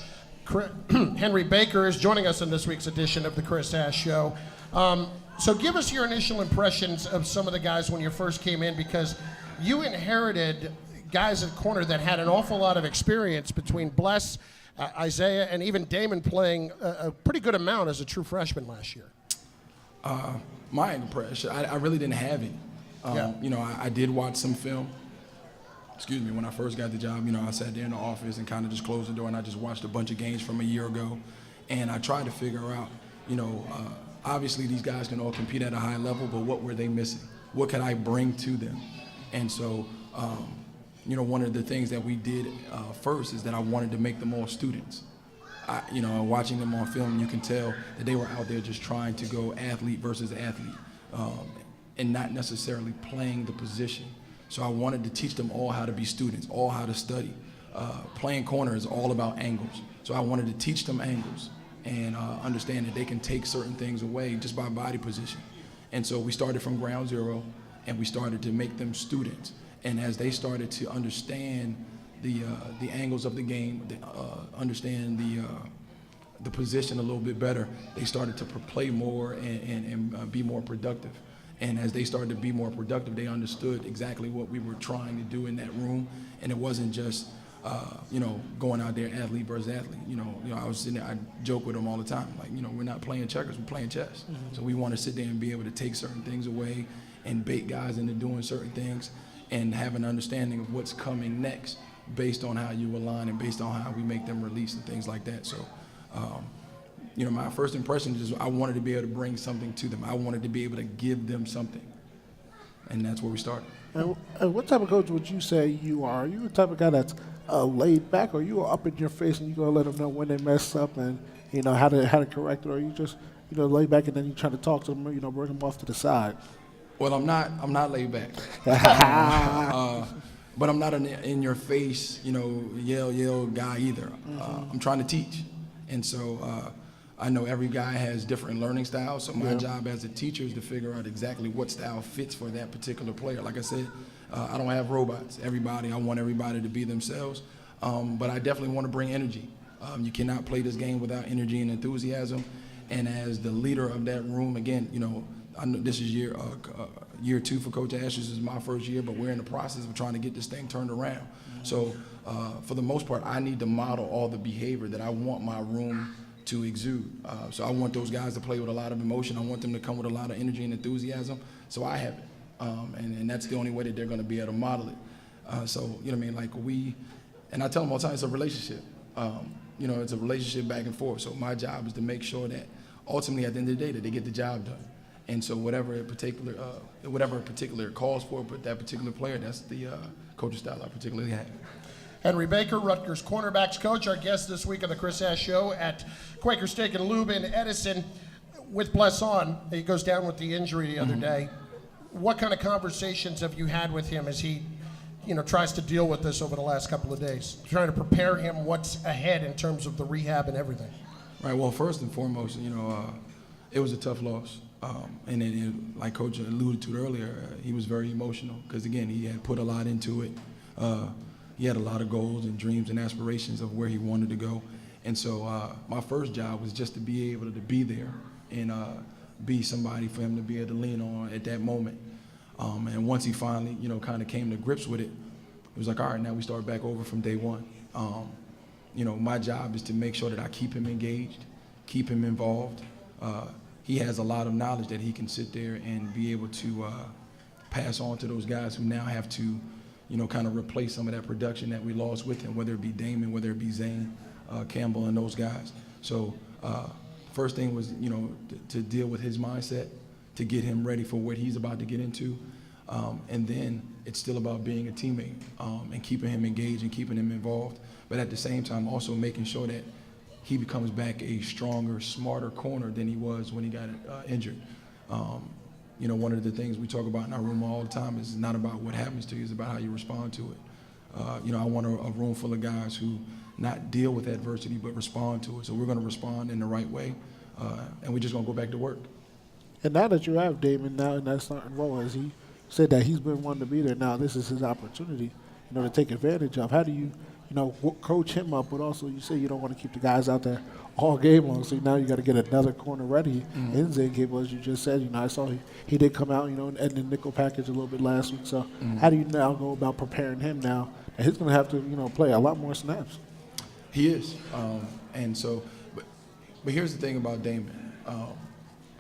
Henry Baker is joining us in this week's edition of the Chris Ash Show. So give us your initial impressions of some of the guys when you first came in, because you inherited guys at corner that had an awful lot of experience between Bless, Isaiah, and even Damon playing a pretty good amount as a true freshman last year. My impression, I really didn't have any. I did watch some film. Excuse me, when I first got the job, I sat there in the office and kind of just closed the door, and I just watched a bunch of games from a year ago. And I tried to figure out, obviously these guys can all compete at a high level, but what were they missing? What could I bring to them? And so, one of the things that we did first is that I wanted to make them all students. Watching them on film, you can tell that they were out there just trying to go athlete versus athlete and not necessarily playing the position. So I wanted to teach them all how to be students, all how to study. Playing corner is all about angles. So I wanted to teach them angles. and understand that they can take certain things away just by body position. And so we started from ground zero, and we started to make them students. And as they started to understand the angles of the game, understand the position a little bit better, they started to play more and be more productive. And as they started to be more productive, they understood exactly what we were trying to do in that room. And it wasn't just going out there athlete versus athlete. I was sitting there, I joke with them all the time, like, we're not playing checkers, we're playing chess. Mm-hmm. So we want to sit there and be able to take certain things away and bait guys into doing certain things and have an understanding of what's coming next based on how you align and based on how we make them release and things like that. So, my first impression is I wanted to be able to bring something to them. I wanted to be able to give them something. And that's where we started. And what type of coach would you say you are? Are you the type of guy that's laid back, or you are up in your face and you're going to let them know when they mess up and, how to correct it? Or are you just, laid back and then you try to talk to them, bring them off to the side? Well, I'm not laid back. But I'm not an in-your-face, yell guy either. Mm-hmm. I'm trying to teach. And so I know every guy has different learning styles, so my job as a teacher is to figure out exactly what style fits for that particular player. Like I said, I don't have robots. I want everybody to be themselves, but I definitely want to bring energy. You cannot play this game without energy and enthusiasm. And as the leader of that room, again, I know this is year 2 for Coach Ash. This is my first year, but we're in the process of trying to get this thing turned around. Mm-hmm. So for the most part, I need to model all the behavior that I want my room to exude. So I want those guys to play with a lot of emotion. I want them to come with a lot of energy and enthusiasm. So I have it. And that's the only way that they're going to be able to model it. So, and I tell them all the time, it's a relationship. It's a relationship back and forth. So my job is to make sure that ultimately at the end of the day that they get the job done. And so whatever a particular calls for, but that particular player, that's the coaching style I particularly have. Henry Baker, Rutgers cornerbacks coach, our guest this week on the Chris Ash Show at Quaker Steak and Lube in Edison. With Blesson, he goes down with the injury the other day. What kind of conversations have you had with him as he, tries to deal with this over the last couple of days, trying to prepare him what's ahead in terms of the rehab and everything? Right. Well, first and foremost, it was a tough loss. And then, like Coach alluded to earlier, he was very emotional because, again, he had put a lot into it. He had a lot of goals and dreams and aspirations of where he wanted to go. And so my first job was just to be able to be there and be somebody for him to be able to lean on at that moment. And once he finally, kind of came to grips with it, it was like, all right, now we start back over from day one. My job is to make sure that I keep him engaged, keep him involved. He has a lot of knowledge that he can sit there and be able to pass on to those guys who now have to, kind of replace some of that production that we lost with him, whether it be Damon, whether it be Zane, Campbell, and those guys. So first thing was, to deal with his mindset, to get him ready for what he's about to get into. And then it's still about being a teammate and keeping him engaged and keeping him involved. But at the same time, also making sure that he becomes back a stronger, smarter corner than he was when he got injured. One of the things we talk about in our room all the time is not about what happens to you, it's about how you respond to it. I want a room full of guys who not deal with adversity but respond to it. So we're going to respond in the right way, and we're just going to go back to work. And now that you have Damon now in that starting role, as he said that he's been wanting to be there, now this is his opportunity, to take advantage of. How do you, coach him up, but also you say you don't want to keep the guys out there all game long, so now you got to get another corner ready. In Zane Cable, as you just said, I saw he did come out, and the nickel package a little bit last week. So how do you now go about preparing him now? And he's going to have to, play a lot more snaps. He is, and so, but here's the thing about Damon.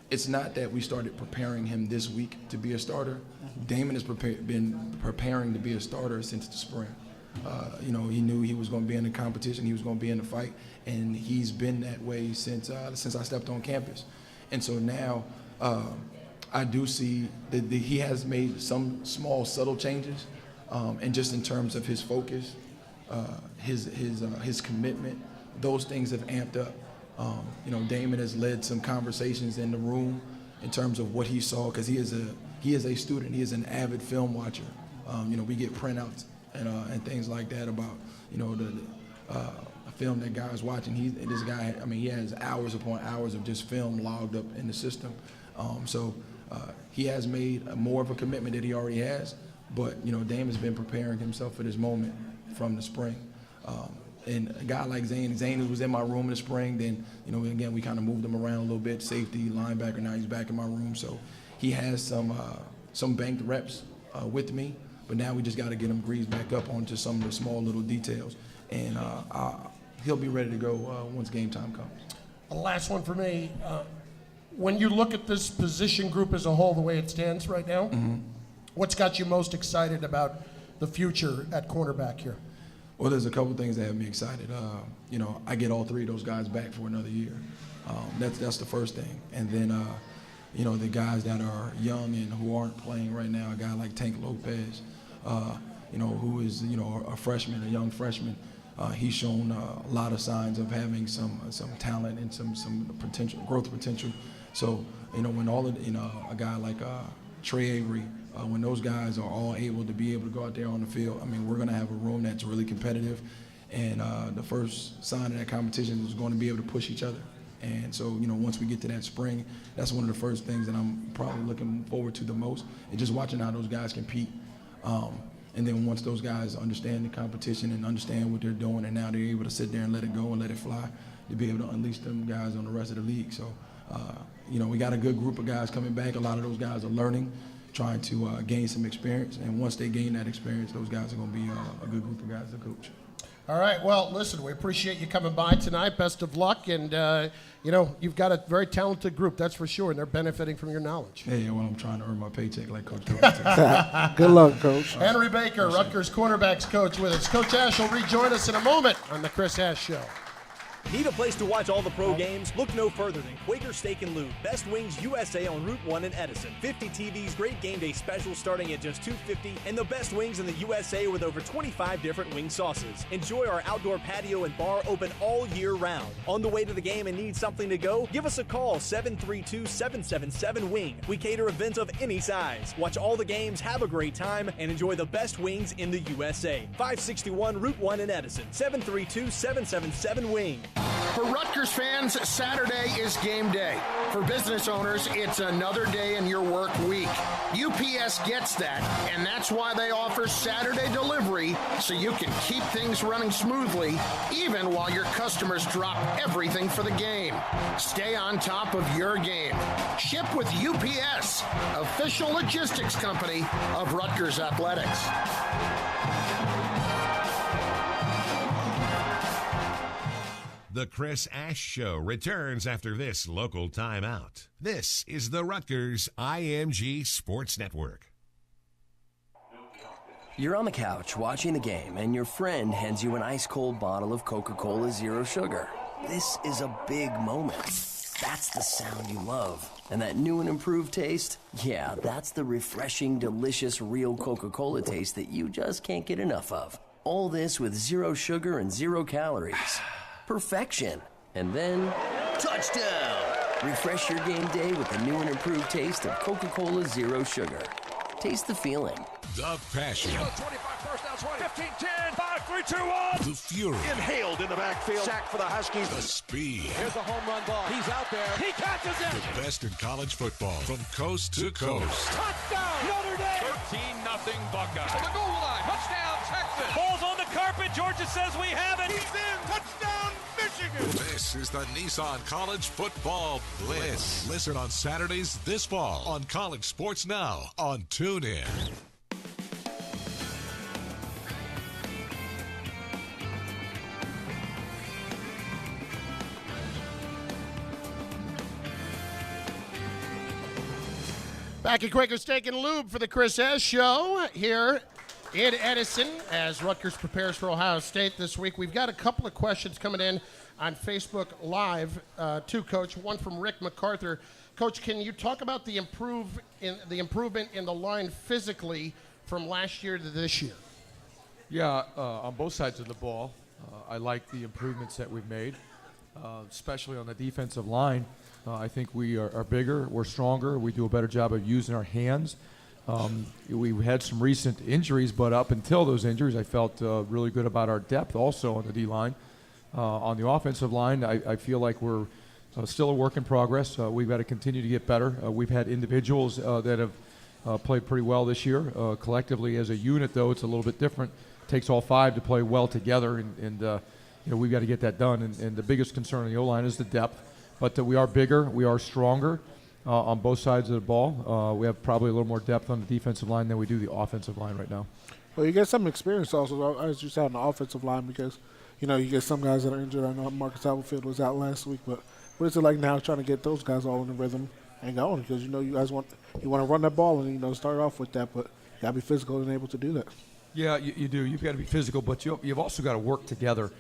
It's not that we started preparing him this week to be a starter. Damon has been preparing to be a starter since the spring. He knew he was going to be in the competition, he was going to be in the fight, and he's been that way since I stepped on campus. And so now I do see that he has made some small, subtle changes, and just in terms of his focus, his commitment, those things have amped up. Damon has led some conversations in the room in terms of what he saw, because he is a student, he is an avid film watcher. We get printouts and things like that about film that guys watching. This guy, I mean, he has hours upon hours of just film logged up in the system. So he has made more of a commitment that he already has. But, Dame has been preparing himself for this moment from the spring. And a guy like Zane who was in my room in the spring, then, again, we kind of moved him around a little bit, safety, linebacker, now he's back in my room. So he has some banked reps with me, but now we just got to get him greased back up onto some of the small little details. And he'll be ready to go once game time comes. The last one for me. When you look at this position group as a whole, the way it stands right now, what's got you most excited about the future at cornerback here? Well, there's a couple things that have me excited. I get all three of those guys back for another year. That's the first thing. And then, the guys that are young and who aren't playing right now, a guy like Tank Lopez, who is, a freshman, a young freshman. He's shown a lot of signs of having some talent and some potential, growth potential. So, when all of, a guy like Trey Avery, when those guys are all able to go out there on the field, I mean, we're going to have a room that's really competitive. And the first sign of that competition is going to be able to push each other. And so, once we get to that spring, that's one of the first things that I'm probably looking forward to the most, and just watching how those guys compete. And then once those guys understand the competition and understand what they're doing, and now they're able to sit there and let it go and let it fly, to be able to unleash them guys on the rest of the league. So, we got a good group of guys coming back. A lot of those guys are learning, trying to gain some experience. And once they gain that experience, those guys are going to be a good group of guys to coach. All right. Well, listen, we appreciate you coming by tonight. Best of luck. And, you've got a very talented group, that's for sure, and they're benefiting from your knowledge. Yeah, well, I'm trying to earn my paycheck like Coach Coach. Good luck, Coach. Henry Baker, Rutgers cornerbacks coach with us. Coach Ash will rejoin us in a moment on the Chris Ash Show. Need a place to watch all the pro games? Look no further than Quaker Steak and Lube. Best Wings USA on Route 1 in Edison. 50 TVs, great game day specials starting at just $2.50, and the best wings in the USA with over 25 different wing sauces. Enjoy our outdoor patio and bar open all year round. On the way to the game and need something to go? Give us a call, 732-777-WING. We cater events of any size. Watch all the games, have a great time, and enjoy the best wings in the USA. 561 Route 1 in Edison. 732-777-WING. For Rutgers fans, Saturday is game day. For business owners, it's another day in your work week. UPS gets that, and that's why they offer Saturday delivery, so you can keep things running smoothly, even while your customers drop everything for the game. Stay on top of your game. Ship with UPS, official logistics company of Rutgers Athletics. The Chris Ash Show returns after this local timeout. This is the Rutgers IMG Sports Network. You're on the couch watching the game, and your friend hands you an ice-cold bottle of Coca-Cola Zero Sugar. This is a big moment. That's the sound you love. And that new and improved taste? Yeah, that's the refreshing, delicious, real Coca-Cola taste that you just can't get enough of. All this with zero sugar and 0 calories. Perfection. And then, touchdown! Refresh your game day with the new and improved taste of Coca-Cola Zero Sugar. Taste the feeling. The passion. 25 first down, 20, 15, 10, 5, 3, 2, 1. The fury. Inhaled in the backfield. Sack for the Huskies. The speed. Here's a home run ball. He's out there. He catches it. The best in college football from coast to coast. Touchdown, Notre Dame. 13-0 Buckeyes. To the goal line. Touchdown, Texas. Ball's on the carpet. Georgia says we have it. He's in. Touchdown, Michigan. This is the Nissan College Football Blitz. Listen on Saturdays this fall on College Sports Now on TuneIn. Back at Quaker Steak and Lube for the Chris Ash Show here in Edison as Rutgers prepares for Ohio State this week. We've got a couple of questions coming in on Facebook Live to Coach. One from Rick MacArthur. Coach, can you talk about the improvement in the line physically from last year to this year? Yeah, on both sides of the ball, I like the improvements that we've made, especially on the defensive line. I think we are bigger, we're stronger, we do a better job of using our hands. We had some recent injuries, but up until those injuries, I felt really good about our depth also on the D-line. On the offensive line, I feel like we're still a work in progress. We've got to continue to get better. We've had individuals that have played pretty well this year. Collectively, as a unit, though, it's a little bit different. It takes all five to play well together, and we've got to get that done. And the biggest concern on the O-line is the depth. But we are bigger, we are stronger on both sides of the ball. We have probably a little more depth on the defensive line than we do the offensive line right now. Well, you get some experience also, as you said, on the offensive line because, you get some guys that are injured. I know Marcus Applefield was out last week, but what is it like now trying to get those guys all in the rhythm and going? Because, you guys want to run that ball and, start off with that, but you got to be physical and able to do that. Yeah, you do. You've got to be physical, but you've also got to work together.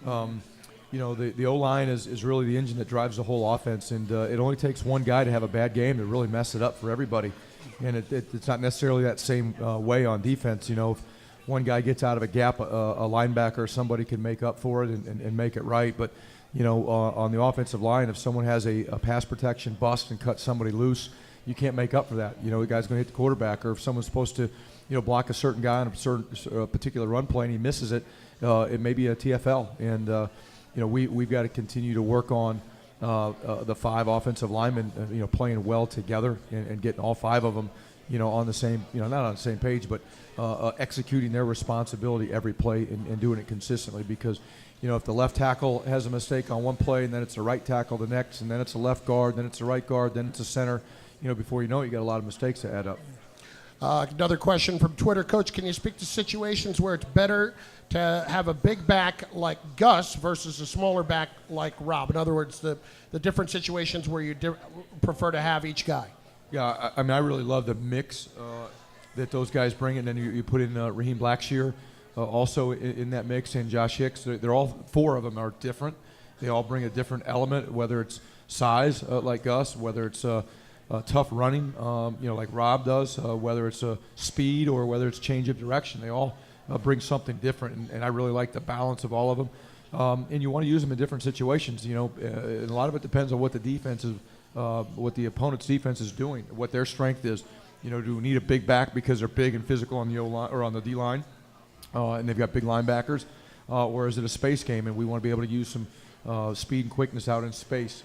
The O-line is really the engine that drives the whole offense, and it only takes one guy to have a bad game to really mess it up for everybody. And it's not necessarily that same way on defense. If one guy gets out of a gap, a linebacker or somebody can make up for it and make it right. But, on the offensive line, if someone has a pass protection bust and cuts somebody loose, you can't make up for that. The guy's going to hit the quarterback, or if someone's supposed to, block a certain guy on a particular run play and he misses it, it may be a TFL. And, we've got to continue to work on the five offensive linemen, playing well together and getting all five of them, on the same, not on the same page, but executing their responsibility every play and doing it consistently. Because, if the left tackle has a mistake on one play and then it's the right tackle the next, and then it's a left guard, then it's a right guard, then it's a center, before you know it, you got a lot of mistakes to add up. Another question from Twitter. Coach, can you speak to situations where it's better to have a big back like Gus versus a smaller back like Rob? In other words, the different situations where you prefer to have each guy. Yeah, I really love the mix that those guys bring, and then you put in Raheem Blackshear also in that mix, and Josh Hicks. They're all four of them are different. They all bring a different element, whether it's size like Gus, whether it's tough running, like Rob does, whether it's speed or whether it's change of direction. They all bring something different, and I really like the balance of all of them. And you want to use them in different situations, and a lot of it depends on what the defense is, what the opponent's defense is doing, what their strength is. Do we need a big back because they're big and physical on the O-line or on the D-line, and they've got big linebackers, or is it a space game and we want to be able to use some speed and quickness out in space,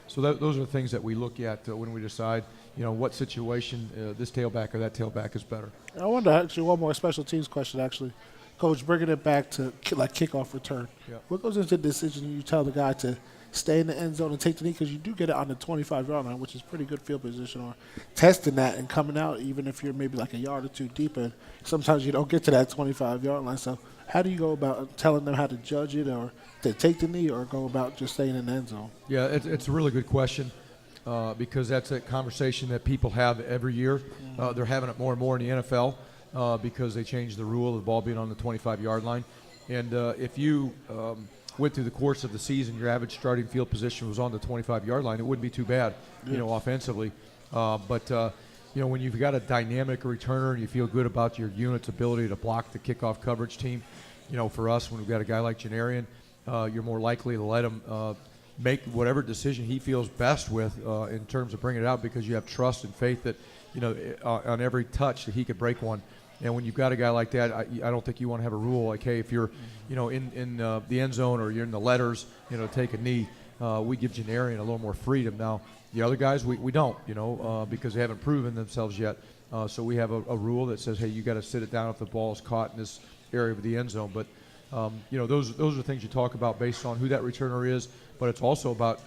so those are the things that we look at when we decide, what situation this tailback or that tailback is better. I wanted to ask you one more special teams question, actually. Coach, bringing it back to kickoff return. Yeah. What goes into the decision you tell the guy to stay in the end zone and take the knee? Because you do get it on the 25-yard line, which is pretty good field position, or testing that and coming out even if you're maybe like a yard or two deep. And sometimes you don't get to that 25-yard line. So how do you go about telling them how to judge it, or to take the knee, or go about just staying in the end zone? Yeah, it's a really good question because that's a conversation that people have every year. They're having it more and more in the NFL because they changed the rule of the ball being on the 25-yard line. And if you went through the course of the season, your average starting field position was on the 25-yard line, it wouldn't be too bad, offensively. But when you've got a dynamic returner and you feel good about your unit's ability to block the kickoff coverage team, for us, when we've got a guy like Janarian, you're more likely to let him make whatever decision he feels best with in terms of bringing it out, because you have trust and faith that, on every touch that he could break one. And when you've got a guy like that, I don't think you want to have a rule like, hey, if you're, in the end zone or you're in the letters, take a knee. We give Janarian a little more freedom. Now, the other guys, we don't, because they haven't proven themselves yet. So we have a rule that says, hey, you got to sit it down if the ball is caught in this area of the end zone. But, those are things you talk about based on who that returner is. But it's also about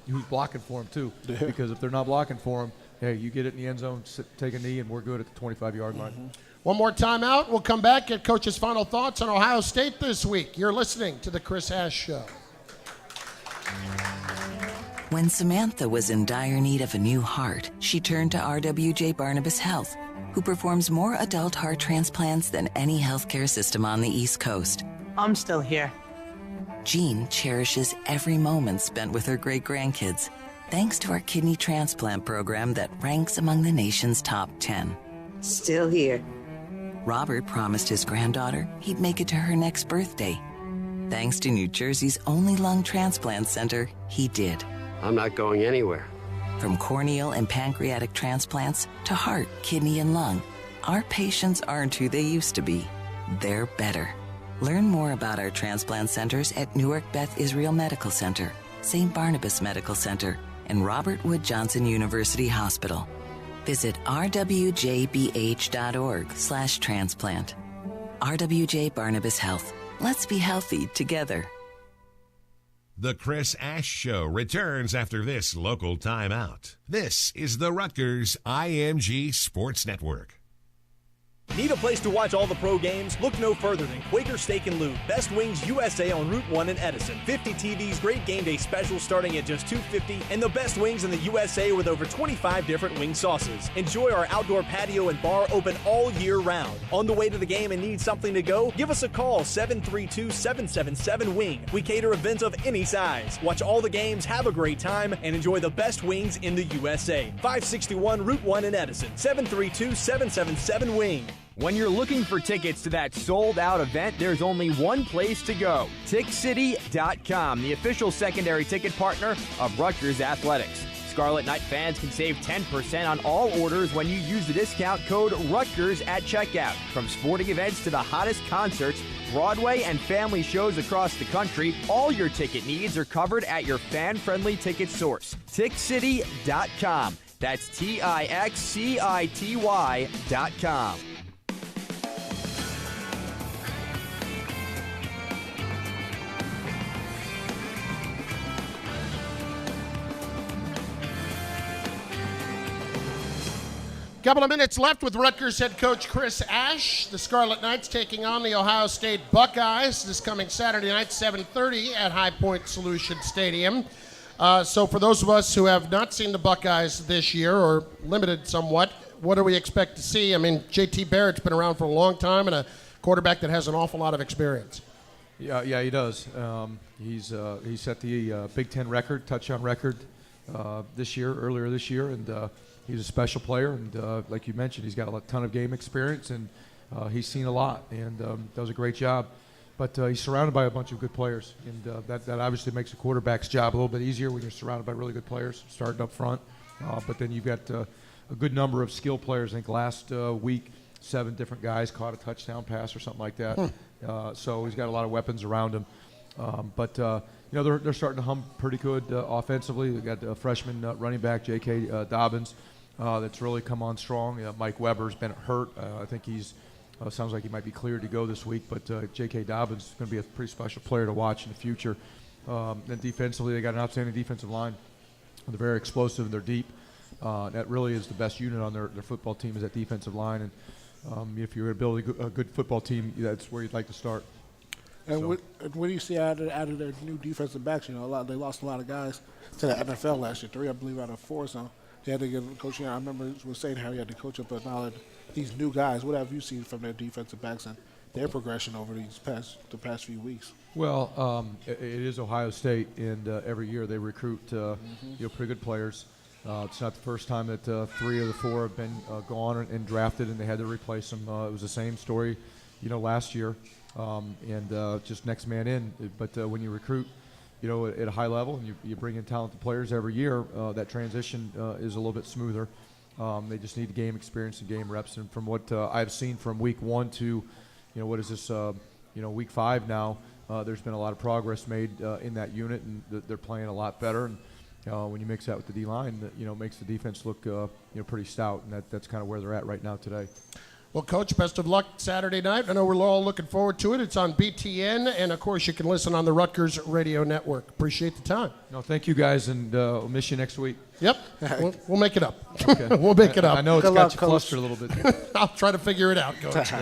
who's blocking for him, too. Yeah. Because if they're not blocking for him, hey, you get it in the end zone, take a knee, and we're good at the 25-yard line. Mm-hmm. One more timeout. We'll come back, get Coach's final thoughts on Ohio State this week. You're listening to The Chris Ash Show. When Samantha was in dire need of a new heart, she turned to RWJ Barnabas Health, who performs more adult heart transplants than any healthcare system on the East Coast. I'm still here. Jean cherishes every moment spent with her great-grandkids, thanks to our kidney transplant program that ranks among the nation's top 10. Still here. Robert promised his granddaughter he'd make it to her next birthday. Thanks to New Jersey's only lung transplant center, he did. I'm not going anywhere. From corneal and pancreatic transplants to heart, kidney, and lung, our patients aren't who they used to be. They're better. Learn more about our transplant centers at Newark Beth Israel Medical Center, St. Barnabas Medical Center, and Robert Wood Johnson University Hospital. Visit rwjbh.org/transplant. RWJ Barnabas Health. Let's be healthy together. The Chris Ash Show returns after this local timeout. This is the Rutgers IMG Sports Network. Need a place to watch all the pro games? Look no further than Quaker Steak and Lube. Best Wings USA on Route 1 in Edison. 50 TVs, great game day specials starting at just $2.50, and the best wings in the USA with over 25 different wing sauces. Enjoy our outdoor patio and bar open all year round. On the way to the game and need something to go? Give us a call, 732-777-WING. We cater events of any size. Watch all the games, have a great time, and enjoy the best wings in the USA. 561 Route 1 in Edison. 732-777-WING. When you're looking for tickets to that sold-out event, there's only one place to go. TickCity.com, the official secondary ticket partner of Rutgers Athletics. Scarlet Knight fans can save 10% on all orders when you use the discount code Rutgers at checkout. From sporting events to the hottest concerts, Broadway and family shows across the country, all your ticket needs are covered at your fan-friendly ticket source. TickCity.com. That's TickCity.com. Couple of minutes left with Rutgers head coach Chris Ash. The Scarlet Knights taking on the Ohio State Buckeyes this coming Saturday night, 7:30 at High Point Solution Stadium. So for those of us who have not seen the Buckeyes this year, or limited somewhat, what do we expect to see? I mean, J.T. Barrett's been around for a long time and a quarterback that has an awful lot of experience. Yeah, he does. He set the Big Ten record, touchdown record earlier this year, and he's a special player, and like you mentioned, he's got a ton of game experience, and he's seen a lot, and does a great job. But he's surrounded by a bunch of good players, and that obviously makes a quarterback's job a little bit easier when you're surrounded by really good players, starting up front. But then you've got a good number of skill players. I think last week, 7 different guys caught a touchdown pass or something like that. So he's got a lot of weapons around him. But they're starting to hum pretty good offensively. They've got a freshman running back, J.K. Dobbins. That's really come on strong. Mike Weber's been hurt. I think he's sounds like he might be cleared to go this week, but J.K. Dobbins is going to be a pretty special player to watch in the future. Then defensively, they got an outstanding defensive line. They're very explosive and they're deep. That really is the best unit on their football team, is that defensive line. And if you're going to build a good football team, that's where you'd like to start. And what do you see out of their new defensive backs? They lost a lot of guys to the NFL last year, 3, I believe, out of 4. So they had to get coaching. I remember was saying how he had to coach up these new guys. What have you seen from their defensive backs and their progression over the past few weeks? Well, it is Ohio State, and every year they recruit pretty good players. It's not the first time that 3 of the 4 have been gone and drafted, and they had to replace them. It was the same story, last year, and just next man in. But when you recruit, at a high level, and you bring in talented players every year, that transition is a little bit smoother. They just need game experience and game reps. And from what I've seen from week 1 to, what is this, week 5 now, there's been a lot of progress made in that unit, and they're playing a lot better. And when you mix that with the D-line, it makes the defense look pretty stout, and that's kind of where they're at right now today. Well, Coach, best of luck Saturday night. I know we're all looking forward to it. It's on BTN, and, of course, you can listen on the Rutgers Radio Network. Appreciate the time. No, thank you, guys, and we'll miss you next week. Yep. We'll make it up. Okay. We'll make it up. I know it's got you flustered a little bit. I'll try to figure it out, Coach.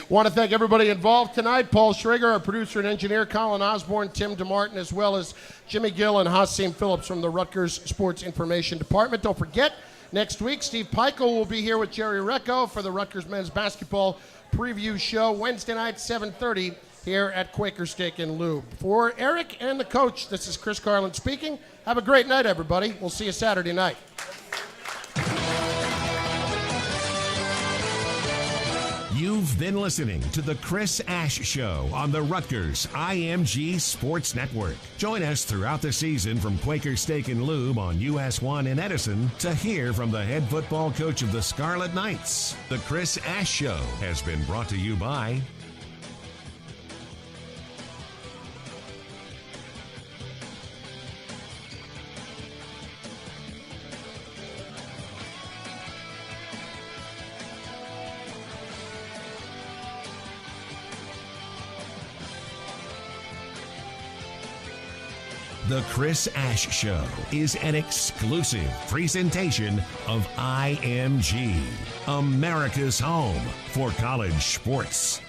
Want to thank everybody involved tonight. Paul Schrager, our producer and engineer, Colin Osborne, Tim DeMartin, as well as Jimmy Gill and Hasim Phillips from the Rutgers Sports Information Department. Don't forget, next week, Steve Peichel will be here with Jerry Recco for the Rutgers men's basketball preview show Wednesday night, 7:30 here at Quaker Steak and Lube. For Eric and the coach, this is Chris Carlin speaking. Have a great night, everybody. We'll see you Saturday night. You've been listening to The Chris Ash Show on the Rutgers IMG Sports Network. Join us throughout the season from Quaker Steak and Lube on US 1 in Edison to hear from the head football coach of the Scarlet Knights. The Chris Ash Show has been brought to you by The Chris Ash Show is an exclusive presentation of IMG, America's home for college sports.